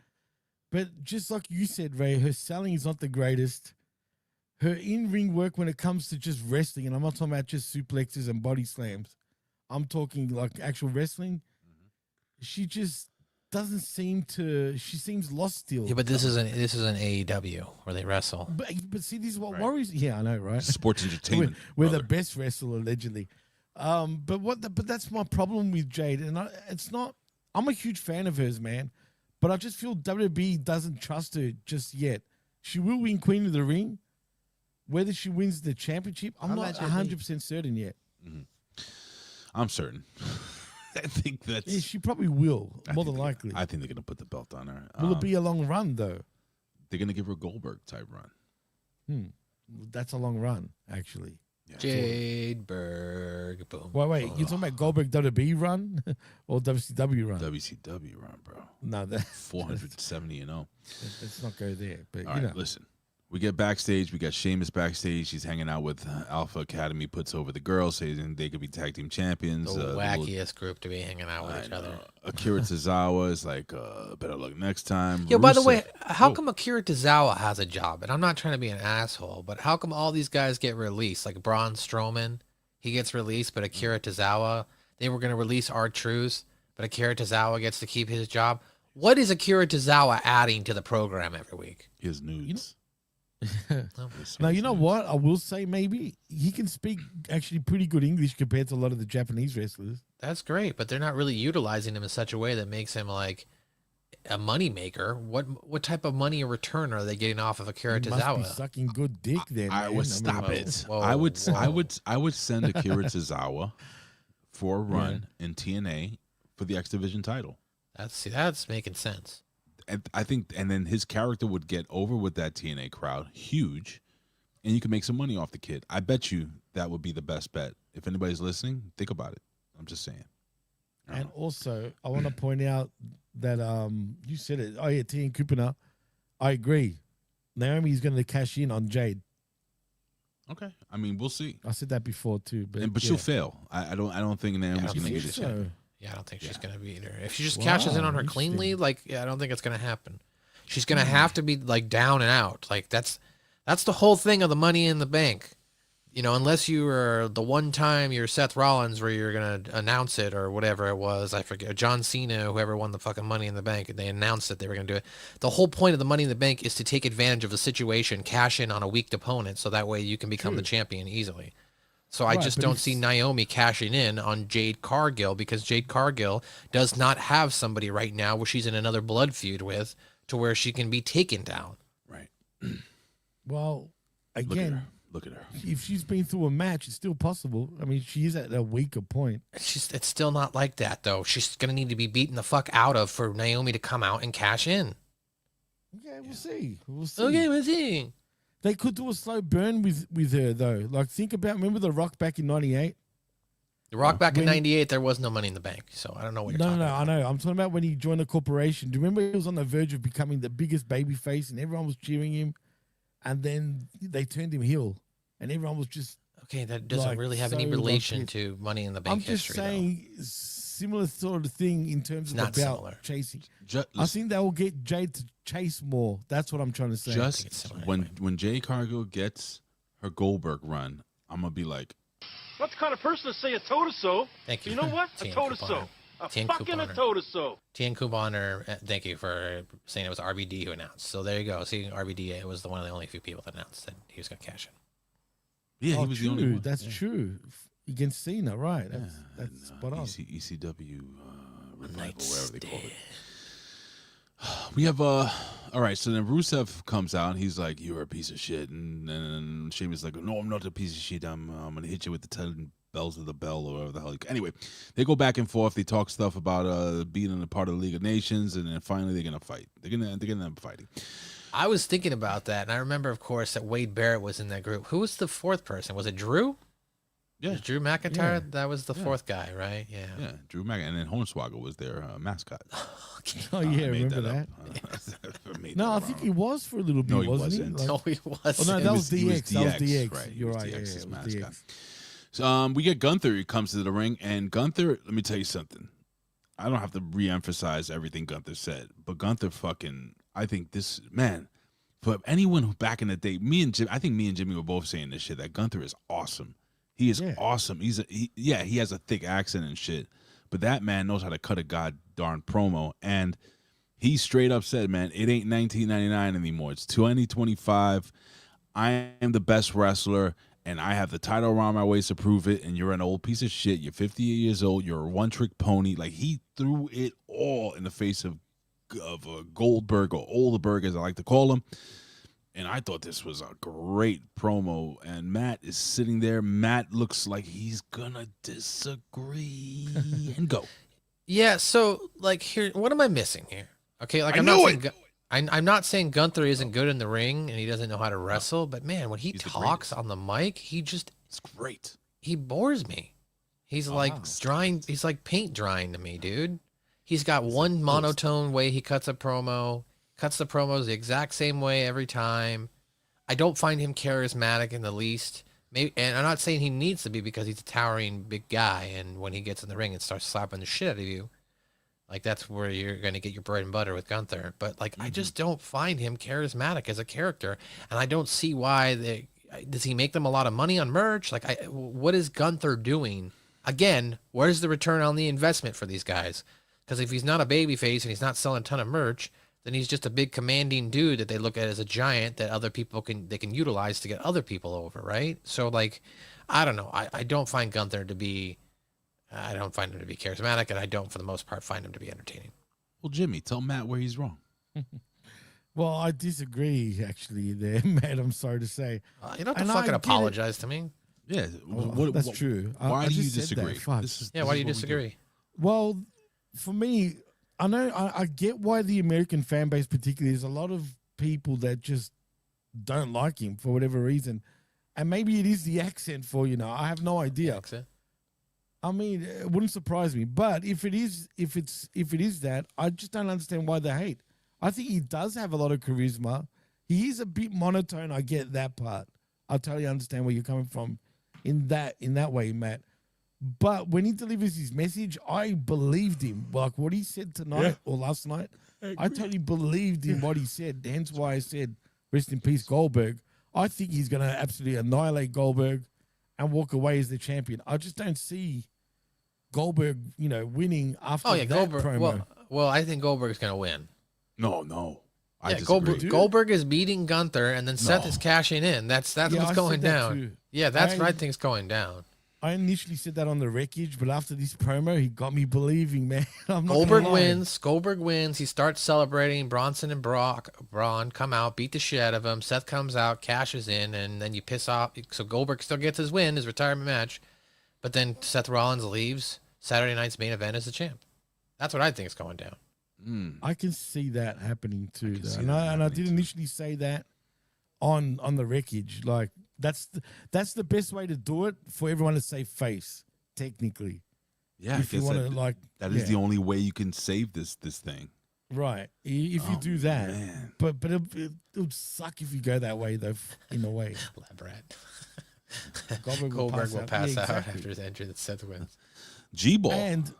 But just like you said, Ray, her selling is not the greatest. Her in-ring work when it comes to just wrestling, and I'm not talking about just suplexes and body slams, I'm talking like actual wrestling. She just doesn't seem to. She seems lost still. Yeah, but this is an AEW where they wrestle. But see, this is what worries. Yeah, I know, right? Sports entertainment. We're the best wrestler allegedly. But that's my problem with Jade, and it's not. I'm a huge fan of hers, man, but I just feel WWE doesn't trust her just yet. She will win Queen of the Ring. Whether she wins the championship, I'm not 100% certain yet. Mm-hmm. I'm certain. I think that's... Yeah, she probably will, more than likely. I think they're going to put the belt on her. Will it be a long run, though? They're going to give her a Goldberg-type run. That's a long run, actually. Yeah. Jadeberg, boom. Wait, you're talking about Goldberg WWE run or WCW run? WCW run, bro. No, that 470-0. Let's not go there. But all right, listen. We get backstage. We got Sheamus backstage. He's hanging out with Alpha Academy. Puts over the girls, saying they could be tag team champions. The wackiest group to be hanging out with each other. Akira Tozawa is like, better luck next time. Yo, by the way, how come Akira Tozawa has a job? And I'm not trying to be an asshole, but how come all these guys get released? Like Braun Strowman, he gets released, but Akira Tozawa, they were going to release R-Truth, but Akira Tozawa gets to keep his job. What is Akira Tozawa adding to the program every week? His nudes. Now, you know what? I will say maybe he can speak actually pretty good English compared to a lot of the Japanese wrestlers. That's great, but they're not really utilizing him in such a way that makes him like a money maker. What type of money in return are they getting off of Akira Tozawa? Must be sucking good dick then. I would stop it. I would send Akira Tozawa for a run in TNA for the X Division title. That's making sense. And I think, and then his character would get over with that TNA crowd, huge, and you can make some money off the kid. I bet you that would be the best bet. If anybody's listening, think about it. I'm just saying. And also, I want to point out that you said it. Oh yeah, T and Kupina. I agree. Naomi's going to cash in on Jade. Okay, I mean we'll see. I said that before too, but she'll fail. I don't think Naomi's going to get it. So. Yeah, I don't think she's gonna beat her. If she just cashes in on her cleanly, like, yeah, I don't think it's gonna happen. She's gonna have to be like down and out. Like that's the whole thing of the Money in the Bank. You know, unless you are the one time you're Seth Rollins where you're gonna announce it or whatever it was, I forget, John Cena, whoever won the fucking Money in the Bank, and they announced that they were gonna do it. The whole point of the Money in the Bank is to take advantage of the situation, cash in on a weak opponent, so that way you can become the champion easily. So I just don't see Naomi cashing in on Jade Cargill because Jade Cargill does not have somebody right now where she's in another blood feud with to where she can be taken down. Right. Well, again, look at her. If she's been through a match, it's still possible. I mean, she is at a weaker point. It's still not like that, though. She's going to need to be beaten the fuck out of for Naomi to come out and cash in. Okay, we'll see. We'll see. Okay, we'll see. They could do a slow burn with her, though. Like, remember The Rock back in 98? The Rock back in 98, there was no Money in the Bank. So I don't know what you're talking about. No, I know. I'm talking about when he joined the corporation. Do you remember he was on the verge of becoming the biggest babyface and everyone was cheering him? And then they turned him heel and everyone was just... Okay, that doesn't really have any relation to Money in the Bank history. I'm just saying similar sort of thing in terms of the belt chasing. I think they will get Jade to chase more. That's what I'm trying to say. Just when Jade Cargill gets her Goldberg run, I'm gonna be like, Not the kind of person to say a toe-to-so. Thank you. You know what? A toe-to-so. A fucking a toe-to-so. Tien Kubaner, thank you for saying it was RBD who announced. So there you go. See, RBD was one of the only few people that announced that he was going to cash in. Yeah, he was the only one. That's true. Against Cena, right? That's spot on. ECW revival, whatever they call it. We have all right. So then Rusev comes out and he's like, "You're a piece of shit," and then Sheamus is like, "No, I'm not a piece of shit. I'm gonna hit you with the 10 bells of the bell or whatever the hell." Anyway, they go back and forth. They talk stuff about being a part of the League of Nations, and then finally they're gonna fight. They're gonna end up fighting. I was thinking about that, and I remember, of course, that Wade Barrett was in that group. Who was the fourth person? Was it Drew? Yeah, was Drew McIntyre. Yeah. That was the fourth guy, right? Yeah. Yeah, Drew McIntyre, and then Hornswoggle was their mascot. Oh yeah, remember that? No, I think he was for a little bit. No, he wasn't. wasn't. No, he wasn't. Oh no, that was DX. That was DX. Right. You're right. DX's Yeah, mascot. DX. So we get Gunther. He comes to the ring, and Gunther. Let me tell you something. I don't have to re-emphasize everything Gunther said, but Gunther I think this man. For anyone who back in the day, I think me and Jimmy were both saying this shit, that Gunther is awesome. He is awesome. He has a thick accent and shit, but that man knows how to cut a god darn promo. And he straight up said, man, it ain't 1999 anymore. It's 2025. I am the best wrestler, and I have the title around my waist to prove it, and you're an old piece of shit. You're 58 years old. You're a one-trick pony. Like, he threw it all in the face of Goldberg, or Olderberg, as I like to call him. And I thought this was a great promo. And Matt is sitting there. Matt looks like he's gonna disagree and go. Yeah. So, like, here, what am I missing here? Okay, like I'm not saying Gunther isn't good in the ring and he doesn't know how to wrestle, but man, when he talks on the mic, it's great. He bores me. He's like drying. He's like paint drying to me, dude. He's got one monotone way he cuts a promo. Cuts the promos the exact same way every time. I don't find him charismatic in the least. Maybe, and I'm not saying he needs to be because he's a towering big guy, and when he gets in the ring and starts slapping the shit out of you, like that's where you're going to get your bread and butter with Gunther. But like, I just don't find him charismatic as a character, and I don't see why does he make them a lot of money on merch? Like, what is Gunther doing? Again, where's the return on the investment for these guys? Because if he's not a babyface and he's not selling a ton of merch, then he's just a big commanding dude that they look at as a giant that other people can utilize to get other people over, right? So like, I don't know. I don't find Gunther to be, I don't find him to be charismatic, and I don't, for the most part, find him to be entertaining. Well, Jimmy, tell Matt where he's wrong. Well, I disagree, actually, there, Matt. I'm sorry to say. You don't have to fucking apologize to me. Yeah, that's true. Why I do you just said that. disagree? Fuck. Why do you disagree? Well, for me, I know I get why the American fan base, particularly, there's a lot of people that just don't like him for whatever reason, and maybe it is the accent. I have no idea. Accent? I mean, it wouldn't surprise me. But if it is that, I just don't understand why they hate. I think he does have a lot of charisma. He is a bit monotone. I get that part. I totally understand where you're coming from in that way, Matt. But when he delivers his message, I believed him. Like what he said tonight or last night, I totally believed in what he said. Hence why I said, rest in peace, Goldberg. I think he's going to absolutely annihilate Goldberg and walk away as the champion. I just don't see Goldberg, winning after that Goldberg. promo. Well, I think Goldberg's going to win. No. I disagree. Goldberg is beating Gunther, and then Seth is cashing in. That's what's going down. Yeah, that's what I think is going down. I initially said that on the wreckage, but after this promo, he got me believing, man. I'm not Goldberg wins. Goldberg wins. He starts celebrating. Bronson and Bron come out, beat the shit out of him. Seth comes out, cashes in, and then you piss off. So Goldberg still gets his win, his retirement match, but then Seth Rollins leaves. Saturday night's main event as the champ. That's what I think is going down. I can see that happening too, though. I did initially say that on the wreckage. Like that's the best way to do it for everyone to save face, technically. Yeah, if you want to that is the only way you can save this thing. Right. If you do that, man. But it would suck if you go that way though. In a way, lab rat. Goldberg will pass out after his entry that Seth wins. G-Ball and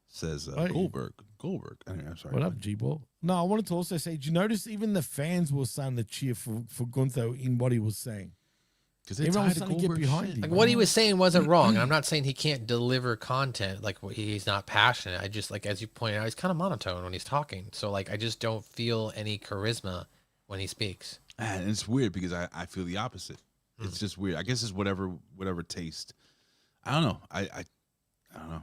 says Goldberg. I'm sorry. What up, G-Ball? No, I wanted to also say, did you notice even the fans were starting to cheer for Gunther in what he was saying? Because everyone was starting to get behind him. Like what he was saying wasn't wrong. I'm not saying he can't deliver content. Like he's not passionate. I just as you pointed out, he's kind of monotone when he's talking. So like I just don't feel any charisma when he speaks. And it's weird because I feel the opposite. It's just weird. I guess it's whatever taste. I don't know. I don't know.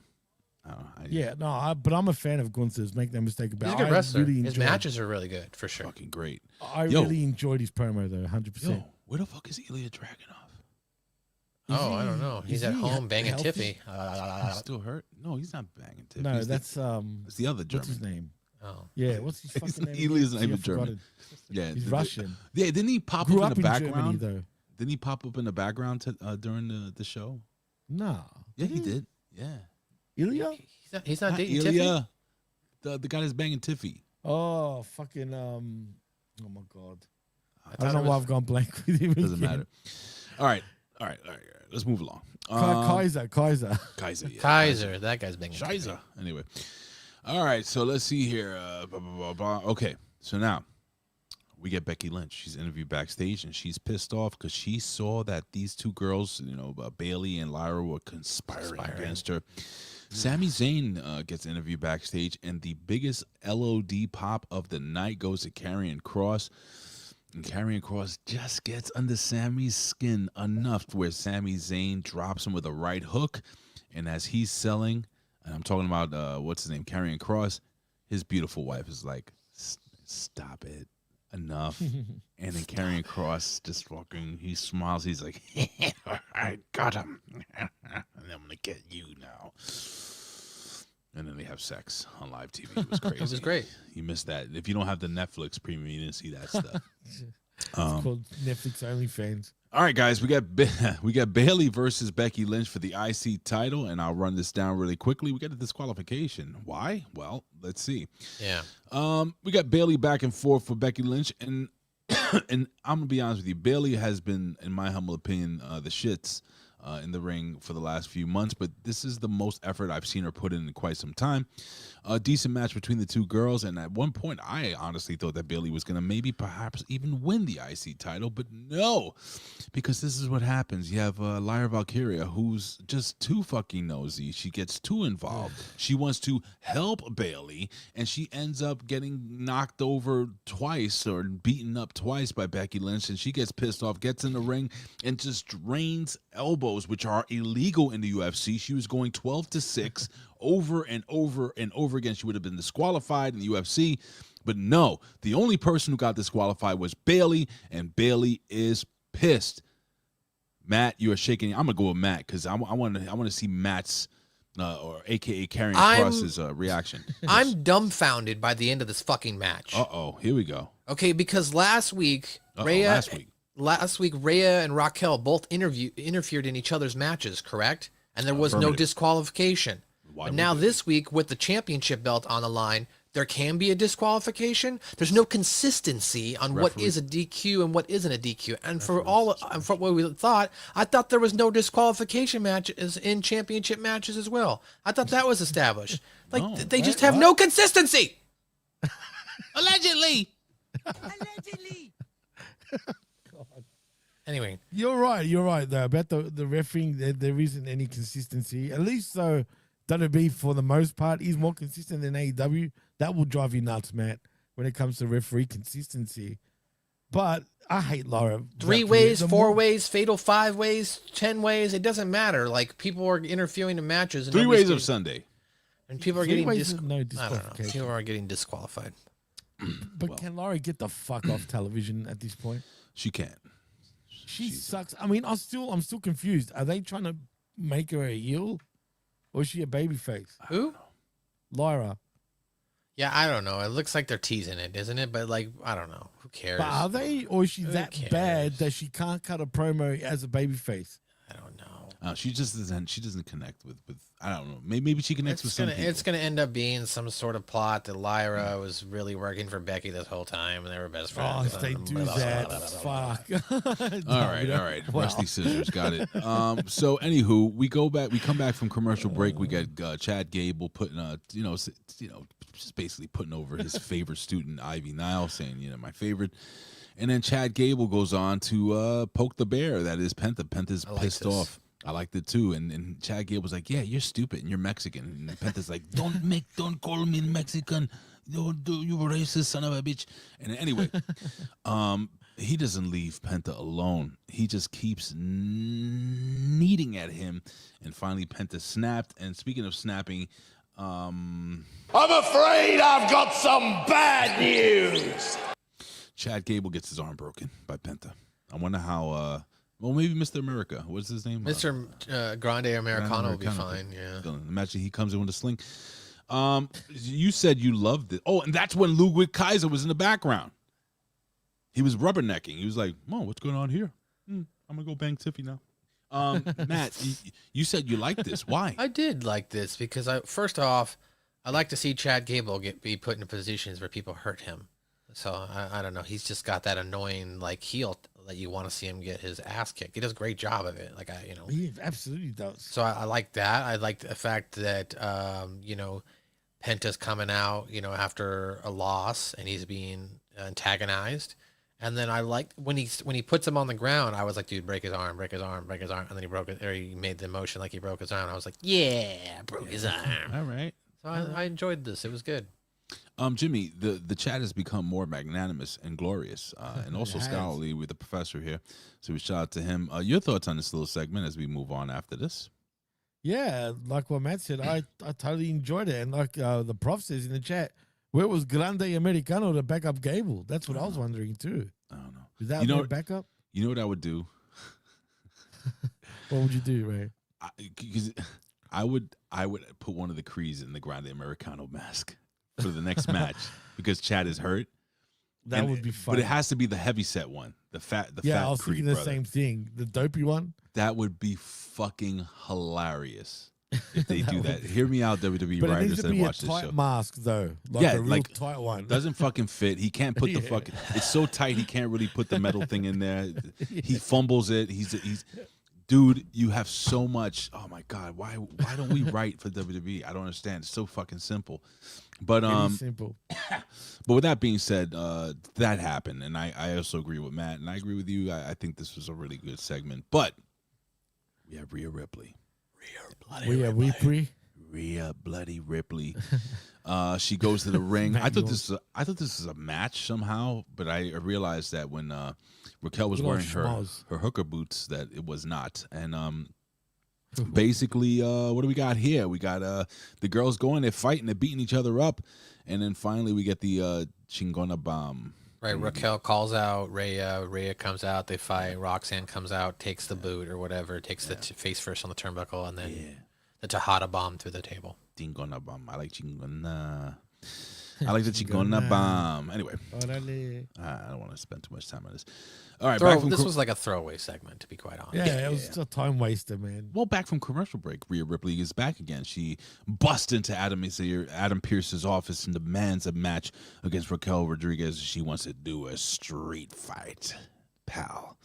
But I'm a fan of Gunther's. Make no mistake about it. He's a good wrestler. His matches are really good, for sure. Fucking great. I really enjoyed his promo, though, 100%. Yo, where the fuck is Ilya Dragunov? I don't know. He's at home banging Tiffy. He's still hurt? No, he's not banging Tiffy. No, that's it's the other German. What's his name? Oh. Yeah, what's his fucking name? Ilya's not even German. Yeah, he's Russian. Yeah, didn't he pop Grew up in the background? Germany, though. Didn't he pop up in the background during the show? No. Yeah, he did. Yeah. Ilya? He's not dating Ilya, Tiffy? the guy that's banging Tiffy. Oh, fucking, oh my God. I don't know why I've gone blank with him. Doesn't matter. All right. Let's move along. Kaiser. Yeah. Kaiser. That guy's banging Kaiser. Anyway. All right, so let's see here. Okay, so now we get Becky Lynch. She's interviewed backstage, and she's pissed off because she saw that these two girls, Bayley and Lyra, were conspiring against her. Sami Zayn gets interviewed backstage, and the biggest LOD pop of the night goes to Karrion Kross. And Karrion Kross just gets under Sami's skin enough where Sami Zayn drops him with a right hook. And as he's selling, and I'm talking about, what's his name, Karrion Kross, his beautiful wife is like, stop it. Enough. And then Karrion Kross just fucking, he smiles. He's like, I got him. And I'm going to get you now. And then they have sex on live TV. It was crazy. It was great. You missed that. If you don't have the Netflix premium, you didn't see that stuff. It's called Netflix OnlyFans. All right, guys, we got Bayley versus Becky Lynch for the IC title, and I'll run this down really quickly. We got a disqualification. Why? Well, let's see. Yeah. We got Bayley back and forth for Becky Lynch, and And I'm gonna be honest with you, Bayley has been, in my humble opinion, the shits in the ring for the last few months. But this is the most effort I've seen her put in quite some time. A decent match between the two girls, and at one point, I honestly thought that Bayley was gonna maybe, perhaps, even win the IC title, but no, because this is what happens. You have Lyra Valkyria, who's just too fucking nosy. She gets too involved. She wants to help Bayley, and she ends up getting knocked over twice or beaten up twice by Becky Lynch, and she gets pissed off, gets in the ring, and just drains elbows, which are illegal in the UFC. She was going 12-6 over and over and over again. She would have been disqualified in the UFC, but no, the only person who got disqualified was Bayley, and Bayley is pissed. Matt, you are shaking. I'm gonna go with Matt because I want to see Matt's or AKA Karrion Kross's reaction. I'm dumbfounded by the end of this fucking match. Here we go. Okay, because last week Rhea and Raquel both interfered in each other's matches, correct? And there was no disqualification. But now this week, with the championship belt on the line, there can be a disqualification. There's no consistency on what is a DQ and what isn't a DQ. And for what we thought, I thought there was no disqualification matches in championship matches as well. I thought that was established. They just have no consistency. Allegedly. Anyway, you're right though about the refereeing. There isn't any consistency. At least so WWE for the most part is more consistent than AEW. That will drive you nuts, Matt, when it comes to referee consistency. But I hate Laura. 3 ways, 4 ways, fatal 5 ways, 10 ways. It doesn't matter. Like, people are interfering in matches. And 3 ways of Sunday. And people are getting disqualification. People are getting disqualified. But can Laura get the fuck off television at this point? She can't. She sucks. I mean, I'm still confused. Are they trying to make her a heel? Or is she a babyface? Who? Lyra. Yeah, I don't know. It looks like they're teasing it, isn't it? But, like, I don't know. Who cares? But are they? Or is she that bad that she can't cut a promo as a babyface? I don't know. She just doesn't. She doesn't connect with. I don't know. Maybe she connects with some people. It's gonna end up being some sort of plot that Lyra was really working for Becky this whole time, and they were best friends. Oh, if they do that, fuck. All right. Rusty Scissors, got it. So, anywho, we come back from commercial break. We got Chad Gable putting, just basically putting over his favorite student, Ivy Nile, saying, my favorite. And then Chad Gable goes on to poke the bear. That is Penta. Penta's pissed off. I liked it too. And Chad Gable was like, yeah, you're stupid and you're Mexican. And Penta's like, don't call me Mexican. You racist son of a bitch. And anyway, he doesn't leave Penta alone. He just keeps kneading at him. And finally Penta snapped. And speaking of snapping, I'm afraid I've got some bad news. Chad Gable gets his arm broken by Penta. I wonder how maybe Mr. America. What's his name? Mr. Grande Americano will be fine. Yeah. Imagine he comes in with a sling. You said you loved it. Oh, and that's when Ludwig Kaiser was in the background. He was rubbernecking. He was like, "Oh, what's going on here? I'm gonna go bang Tiffy now." Matt, you said you liked this. Why? I did like this because first off, I like to see Chad Gable be put in positions where people hurt him. So I don't know. He's just got that annoying heel that you want to see him get his ass kicked. He does a great job of it. He absolutely does. So I like that. I like the fact that Penta's coming out, after a loss and he's being antagonized. And then I like when he puts him on the ground, I was like, dude, break his arm. And then he broke it, or he made the motion like he broke his arm. I was like, yeah, broke his arm. All right. So I enjoyed this. It was good. Jimmy, the chat has become more magnanimous and glorious, and also scholarly with the professor here. So we shout out to him. Your thoughts on this little segment as we move on after this? Yeah, like what Matt said, I totally enjoyed it. And like the prof says in the chat, where was Grande Americano to back up Gable? That's what I was wondering too. I don't know. Is that their backup? You know what I would do? What would you do, Ray? Because I would put one of the Crees in the Grande Americano mask for the next match because Chad is hurt. That would be fun. But it has to be the heavyset one, the fat. Yeah, I was thinking the same thing. The dopey one. That would be fucking hilarious. if they do that. Hear me out, WWE But it writers needs to that be a watch this show. tight mask, though. Like Yeah, a real like, tight one. Doesn't fucking fit. He can't put the fucking. It's so tight he can't really put the metal thing in there. He fumbles it. He's. Dude, you have so much. Oh my God, why don't we write for WWE? I don't understand. It's so fucking simple. But Very simple. But with that being said, that happened, and I also agree with Matt, and I agree with you. I think this was a really good segment. But we have Rhea Ripley. Rhea Bloody Ripley. She goes to the ring. I thought this was a match somehow, but I realized that when Raquel was wearing her hooker boots that it was not. And basically, what do we got here? We got the girls going, they're fighting, they're beating each other up, and then finally we get the Chingona Bomb. Right, Raquel calls out Rhea comes out, they fight, Roxanne comes out, takes the boot or whatever, takes the face first on the turnbuckle, and then the Tejada Bomb through the table. Chingona Bomb. I like Chingona. I like the Chingona Bomb. Anyway, I don't want to spend too much time on this. All right, this was like a throwaway segment, to be quite honest. Yeah, it was a time waster, man. Well, back from commercial break, Rhea Ripley is back again. She busts into Adam Pearce's office and demands a match against Raquel Rodriguez. She wants to do a street fight, pal.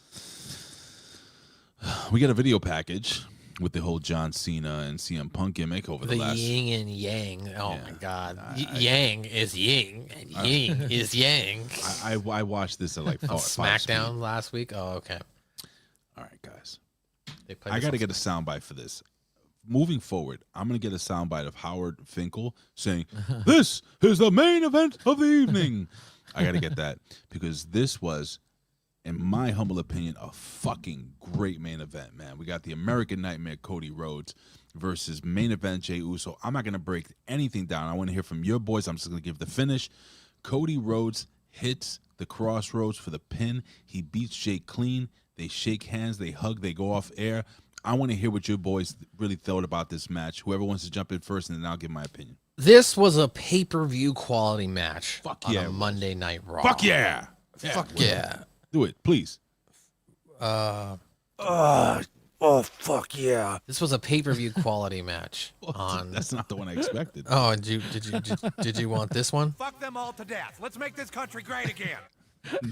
We get a video package with the whole John Cena and CM Punk gimmick over the last... yin and yang. Oh, my God. Yang is yin, and yin is yang. I watched this at like SmackDown last week. Oh, okay. All right, guys. I got to get a soundbite for this. Moving forward, I'm going to get a soundbite of Howard Finkel saying, "This is the main event of the evening." I got to get that because this was, in my humble opinion, a fucking great main event, man. We got the American Nightmare Cody Rhodes versus main event Jey Uso. I'm not going to break anything down. I want to hear from your boys. I'm just going to give the finish. Cody Rhodes hits the crossroads for the pin. He beats Jey clean. They shake hands. They hug. They go off air. I want to hear what your boys really thought about this match. Whoever wants to jump in first, and then I'll give my opinion. This was a pay-per-view quality match on a Monday Night Raw. Fuck yeah. Fuck yeah. Do it, please. Oh, fuck yeah. This was a pay-per-view quality match. That's not the one I expected. Oh, did you want this one? Fuck them all to death. Let's make this country great again.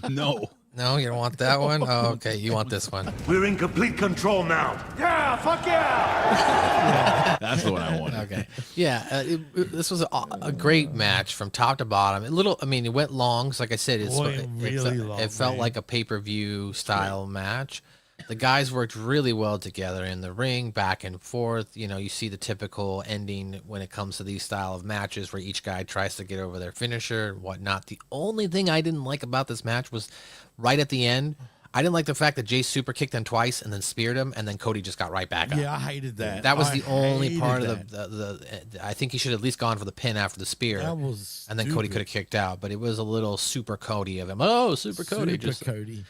No. No, you don't want that one? Oh, okay. You want this one. We're in complete control now. Yeah, fuck yeah. That's the one I wanted. Okay. Yeah, this was a great match from top to bottom. It went long. So like I said, it felt like a pay-per-view style match. The guys worked really well together in the ring, back and forth. You know, you see the typical ending when it comes to these style of matches where each guy tries to get over their finisher and whatnot. The only thing I didn't like about this match was right at the end, I didn't like the fact that Jey super kicked him twice and then speared him, and then Cody just got right back up. Yeah, I hated that. That was the only part of the I think he should have at least gone for the pin after the spear. That was and then Cody could have kicked out, but it was a little super Cody of him. Oh, super Cody. Cody.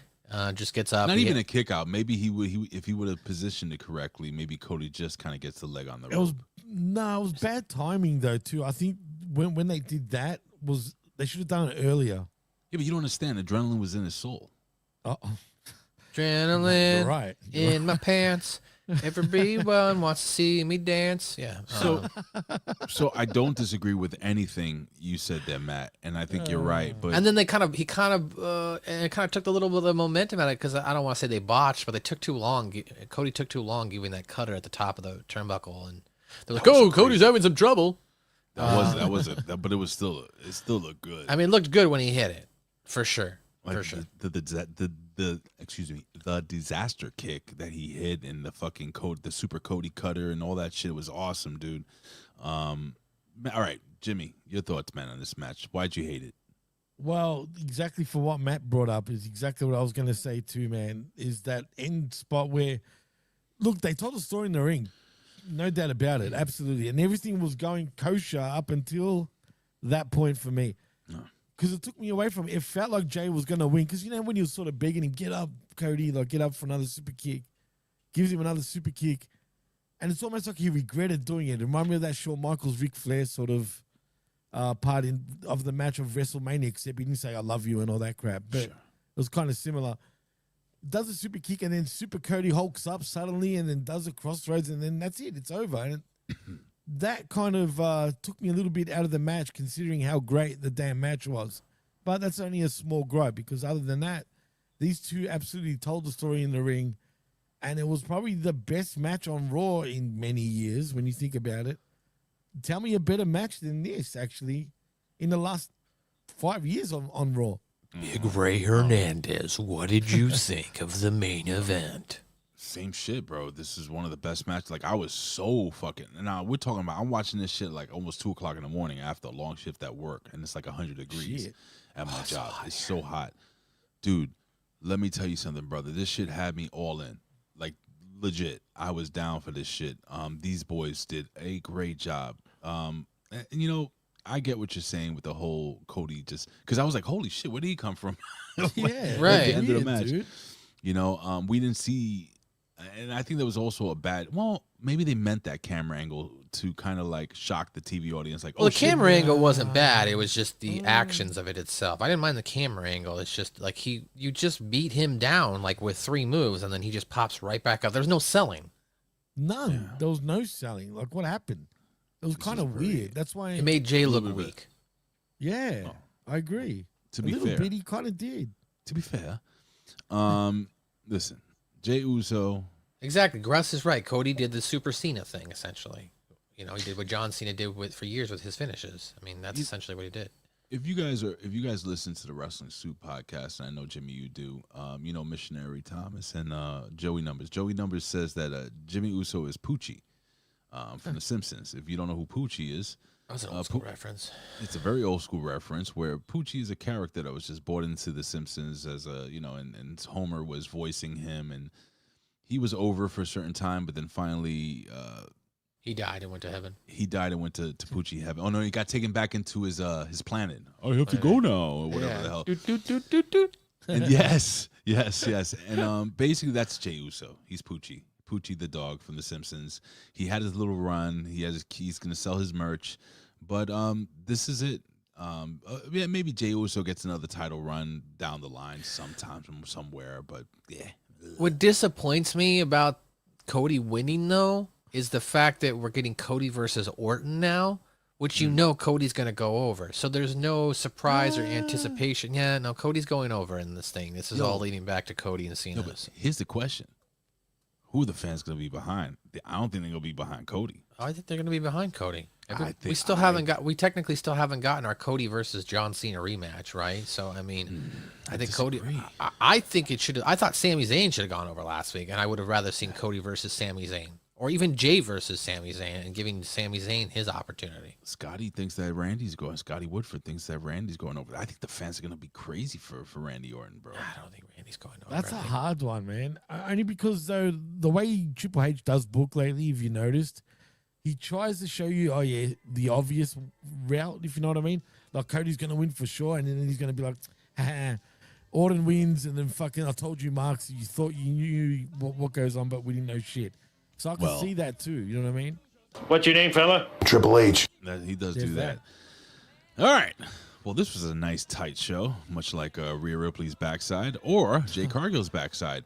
Just gets up. Not even a kick out. Maybe he if he would have positioned it correctly, maybe Cody just kind of gets the leg on the rope. It was bad timing though too. I think when they did that they should have done it earlier. Yeah, but you don't understand. Adrenaline was in his soul. Adrenaline You're right. in my pants. Everyone wants to see me dance. Yeah. So I don't disagree with anything you said there, Matt, and I think you're right. But and then he kind of took a little bit of the momentum out of it because I don't want to say they botched, but they took too long. Cody took too long giving that cutter at the top of the turnbuckle, and they're like, "Oh, Cody's having some trouble." That was it. But it still looked good. I mean, it looked good when he hit it, for sure. Like for sure. The disaster kick that he hit and the fucking the super Cody cutter and all that shit was awesome, dude. All right, Jimmy, your thoughts, man, on this match. Why'd you hate it? Well, exactly for what Matt brought up is exactly what I was going to say too, man, is that end spot where, look, they told a story in the ring. No doubt about it. Absolutely. And everything was going kosher up until that point for me. Because it took me away from it. It felt like Jey was going to win. Because, you know, when he was sort of begging him, get up, Cody, like, get up for another super kick. Gives him another super kick. And it's almost like he regretted doing it. It reminded me of that Shawn Michaels, Ric Flair sort of part of the match of WrestleMania, except he didn't say, I love you and all that crap. But it was kind of similar. Does a super kick and then super Cody hulks up suddenly and then does a crossroads and then that's it. It's over. And that kind of took me a little bit out of the match, considering how great the damn match was. But that's only a small gripe, because other than that, these two absolutely told the story in the ring, and it was probably the best match on Raw in many years when you think about it. Tell me a better match than this, actually, in the last 5 years on Raw. Big Ray Hernandez, what did you think of the main event? Same shit, bro. This is one of the best matches. Like, I was so fucking. Now we're talking about. I'm watching this shit like almost 2 o'clock in the morning after a long shift at work, and it's like 100 degrees at my job. It's so hot, dude. Let me tell you something, brother. This shit had me all in. Like, legit. I was down for this shit. These boys did a great job. And you know, I get what you're saying with the whole Cody, just because I was like, holy shit, where did he come from? Yeah, right. At the end of the match, dude. you know, we didn't see. And I think there was also a bad. Well, maybe they meant that camera angle to kind of like shock the TV audience. Like, Well, oh, the camera angle wasn't bad. It was just the actions of it itself. I didn't mind the camera angle. It's just like you just beat him down like with 3 moves, and then he just pops right back up. There's no selling. None. Yeah. There was no selling. Like, what happened? It was kind of weird. That's why. It made Jay look weak. Yeah, I agree. To a be little fair, bit, he kind of did. to be fair, listen, Jey Uso. Exactly. Gruss is right. Cody did the Super Cena thing, essentially. You know, he did what John Cena did for years with his finishes. I mean, that's essentially what he did. If you guys listen to the Wrestling Soup podcast, and I know Jimmy, you do, you know, Missionary Thomas and Joey Numbers. Joey Numbers says that Jimmy Uso is Poochie from The Simpsons. If you don't know who Poochie is, That was an old school reference. It's a very old school reference where Poochie is a character that was just brought into The Simpsons as a, you know, and Homer was voicing him, and he was over for a certain time, but then finally he died and went to heaven. He died and went to Poochie heaven. Oh no, he got taken back into his planet. Oh, you have to go now, or whatever the hell. And yes. And basically that's Jey Uso. He's Poochie the dog from The Simpsons. He had his little run. He's gonna sell his merch, but this is it. Yeah, maybe Jey Uso gets another title run down the line sometime from somewhere, but yeah. What disappoints me about Cody winning, though, is the fact that we're getting Cody versus Orton now, which you know Cody's going to go over. So there's no surprise or anticipation. Yeah, no, Cody's going over in this thing. This is all leading back to Cody and Cena. No, but here's the question. Who are the fans going to be behind? I don't think they're going to be behind Cody. I think they're going to be behind Cody. We technically still haven't gotten our Cody versus John Cena rematch, right? So I mean, I think disagree. Cody. I think it should. I thought Sami Zayn should have gone over last week, and I would have rather seen Cody versus Sami Zayn, or even Jay versus Sami Zayn, and giving Sami Zayn his opportunity. Scotty thinks that Randy's going. Scotty Woodford thinks that Randy's going over. I think the fans are going to be crazy for Randy Orton, bro. I don't think Randy's going over. That's a hard one, man. Only because though the way Triple H does book lately, if you noticed, he tries to show you, the obvious route, if you know what I mean. Like, Cody's going to win for sure, and then he's going to be like, ha, Orton wins, and then fucking, I told you, Marks, you thought you knew what goes on, but we didn't know shit. So I can see that too, you know what I mean? What's your name, fella? Triple H. He does do that. All right. Well, this was a nice, tight show, much like Rhea Ripley's backside or Jade Cargill's backside.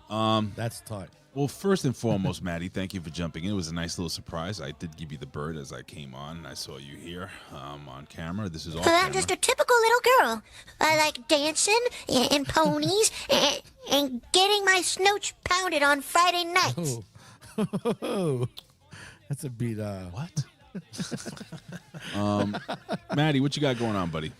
That's tight. Well, first and foremost, Maddie, thank you for jumping in. It was a nice little surprise. I did give you the bird as I came on, and I saw you here on camera. This is all Well, I'm just a typical little girl. I like dancing and ponies and getting my snooch pounded on Friday nights. Oh. That's a bit, What? Maddie, what you got going on, buddy?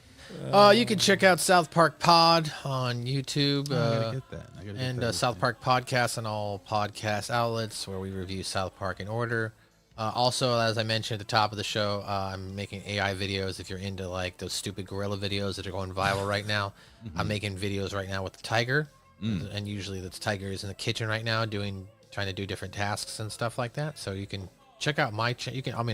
You can check out South Park Pod on YouTube. I gotta get that. And South Park Podcast on all podcast outlets where we review South Park in order. Also, as I mentioned at the top of the show, I'm making AI videos. If you're into like those stupid gorilla videos that are going viral right now, I'm making videos right now with the tiger. And usually the tiger is in the kitchen right now trying to do different tasks and stuff like that. So you can check out my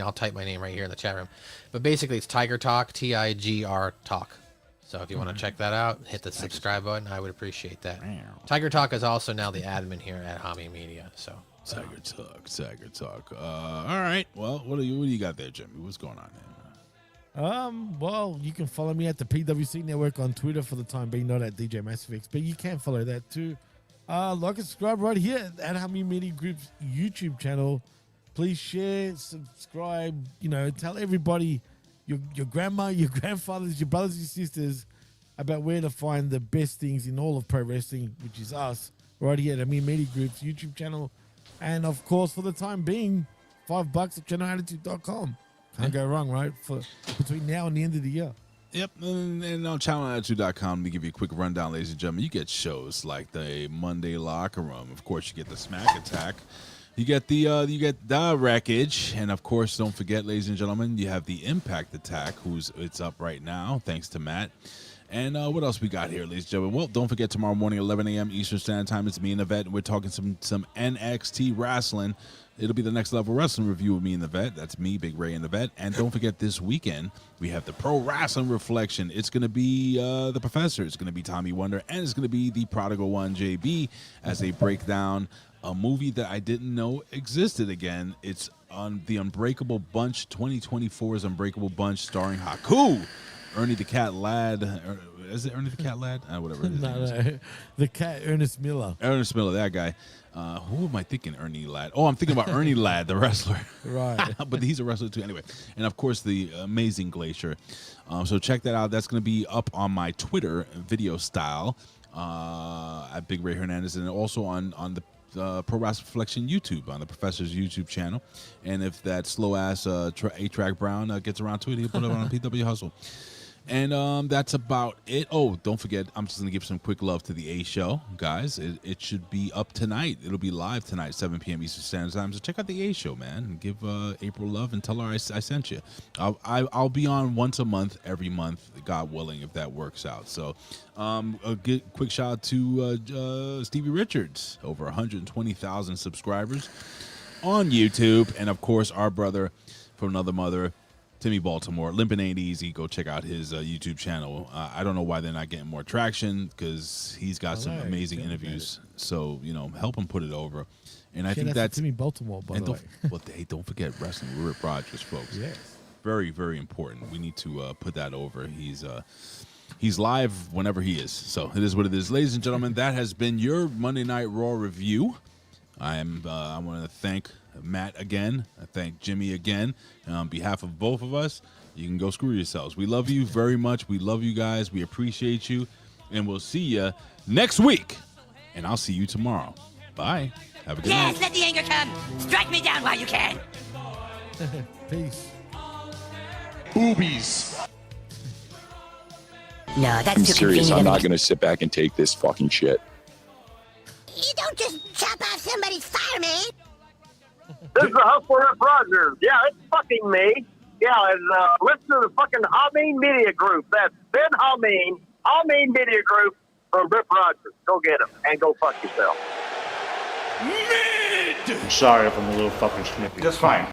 I'll type my name right here in the chat room. But basically it's Tiger Talk, TIGR Talk. So if you want to check that out, hit the subscribe button. I would appreciate that. Tiger Talk is also now the admin here at Hamin Media. So Tiger Talk. All right. Well, what do you got there, Jimmy? What's going on there? Well, you can follow me at the PWC Network on Twitter for the time being, not at DJ Massifix, but you can follow that too. Like and subscribe right here at Hamin Media Group's YouTube channel. Please share, subscribe. Tell everybody, your grandma, your grandfathers, your brothers, your sisters, about where to find the best things in all of pro wrestling, which is us, right here at Hamin Media Group's YouTube channel. And, of course, for the time being, $5 at channelattitude.com. Can't go wrong, right? Between now and the end of the year. Yep, and on channelattitude.com, let me give you a quick rundown, ladies and gentlemen. You get shows like the Monday Locker Room. Of course, you get the Smack Attack. You get the Wreckage, and of course, don't forget, ladies and gentlemen, you have the Impact Attack, it's up right now, thanks to Matt. And what else we got here, ladies and gentlemen? Well, don't forget, tomorrow morning, 11 a.m. Eastern Standard Time, it's me and the Vet, and we're talking some NXT wrestling. It'll be the Next Level Wrestling review with me and the Vet. That's me, Big Ray, and the Vet. And don't forget, this weekend, we have the Pro Wrestling Reflection. It's going to be the Professor. It's going to be Tommy Wonder. And it's going to be the Prodigal One, JB, as they break down a movie that I didn't know existed again. It's on the Unbreakable Bunch, 2024's Unbreakable Bunch, starring Haku, Ernie the Cat Ladd. Is it Ernie the Cat Ladd? Whatever it is. No. The cat, Ernest Miller. Ernest Miller, that guy. Who am I thinking? Ernie Ladd. Oh, I'm thinking about Ernie Ladd, the wrestler. Right. But he's a wrestler too. Anyway, and of course the amazing Glacier. So check that out. That's going to be up on my Twitter video style at Big Ray Hernandez, and also on the Pro Wrestling Reflection YouTube, on the Professor's YouTube channel. And if that slow ass A-Track Brown gets around to it, he'll put it on PW Hustle. And that's about it. Oh, don't forget, I'm just going to give some quick love to the A Show, guys. It should be up tonight. It'll be live tonight, 7 p.m. Eastern Standard Time. So check out the A Show, man. And give April love and tell her I sent you. I'll be on once a month, every month, God willing, if that works out. So a quick shout out to Stevie Richards, over 120,000 subscribers on YouTube. And, of course, our brother from another mother, Timmy Baltimore. Limpin' Ain't Easy. Go check out his YouTube channel. I don't know why they're not getting more traction, because he's got some amazing interviews. So, help him put it over. And I think that's Timmy Baltimore, by the way. But hey, don't forget wrestling with Rip Rogers, folks. Yes. Very, very important. We need to put that over. He's live whenever he is. So it is what it is. Ladies and gentlemen, that has been your Monday Night Raw review. I want to thank Matt again. I thank Jimmy again. And on behalf of both of us, you can go screw yourselves. We love you very much. We love you guys. We appreciate you. And we'll see you next week. And I'll see you tomorrow. Bye. Have a good night. Yes, let the anger come. Strike me down while you can. Peace. Boobies. No, that's I'm too serious. convenient. I'm not going to sit back and take this fucking shit. You don't just chop off somebody's fire, man. This is the Hustler Rip Rogers. Yeah, it's fucking me. Yeah, and listen to the fucking Hamin Media Group. That's Ben Hamin Media Group from Rip Rogers. Go get him and go fuck yourself. Sorry if I'm a little fucking snippy. Just fine.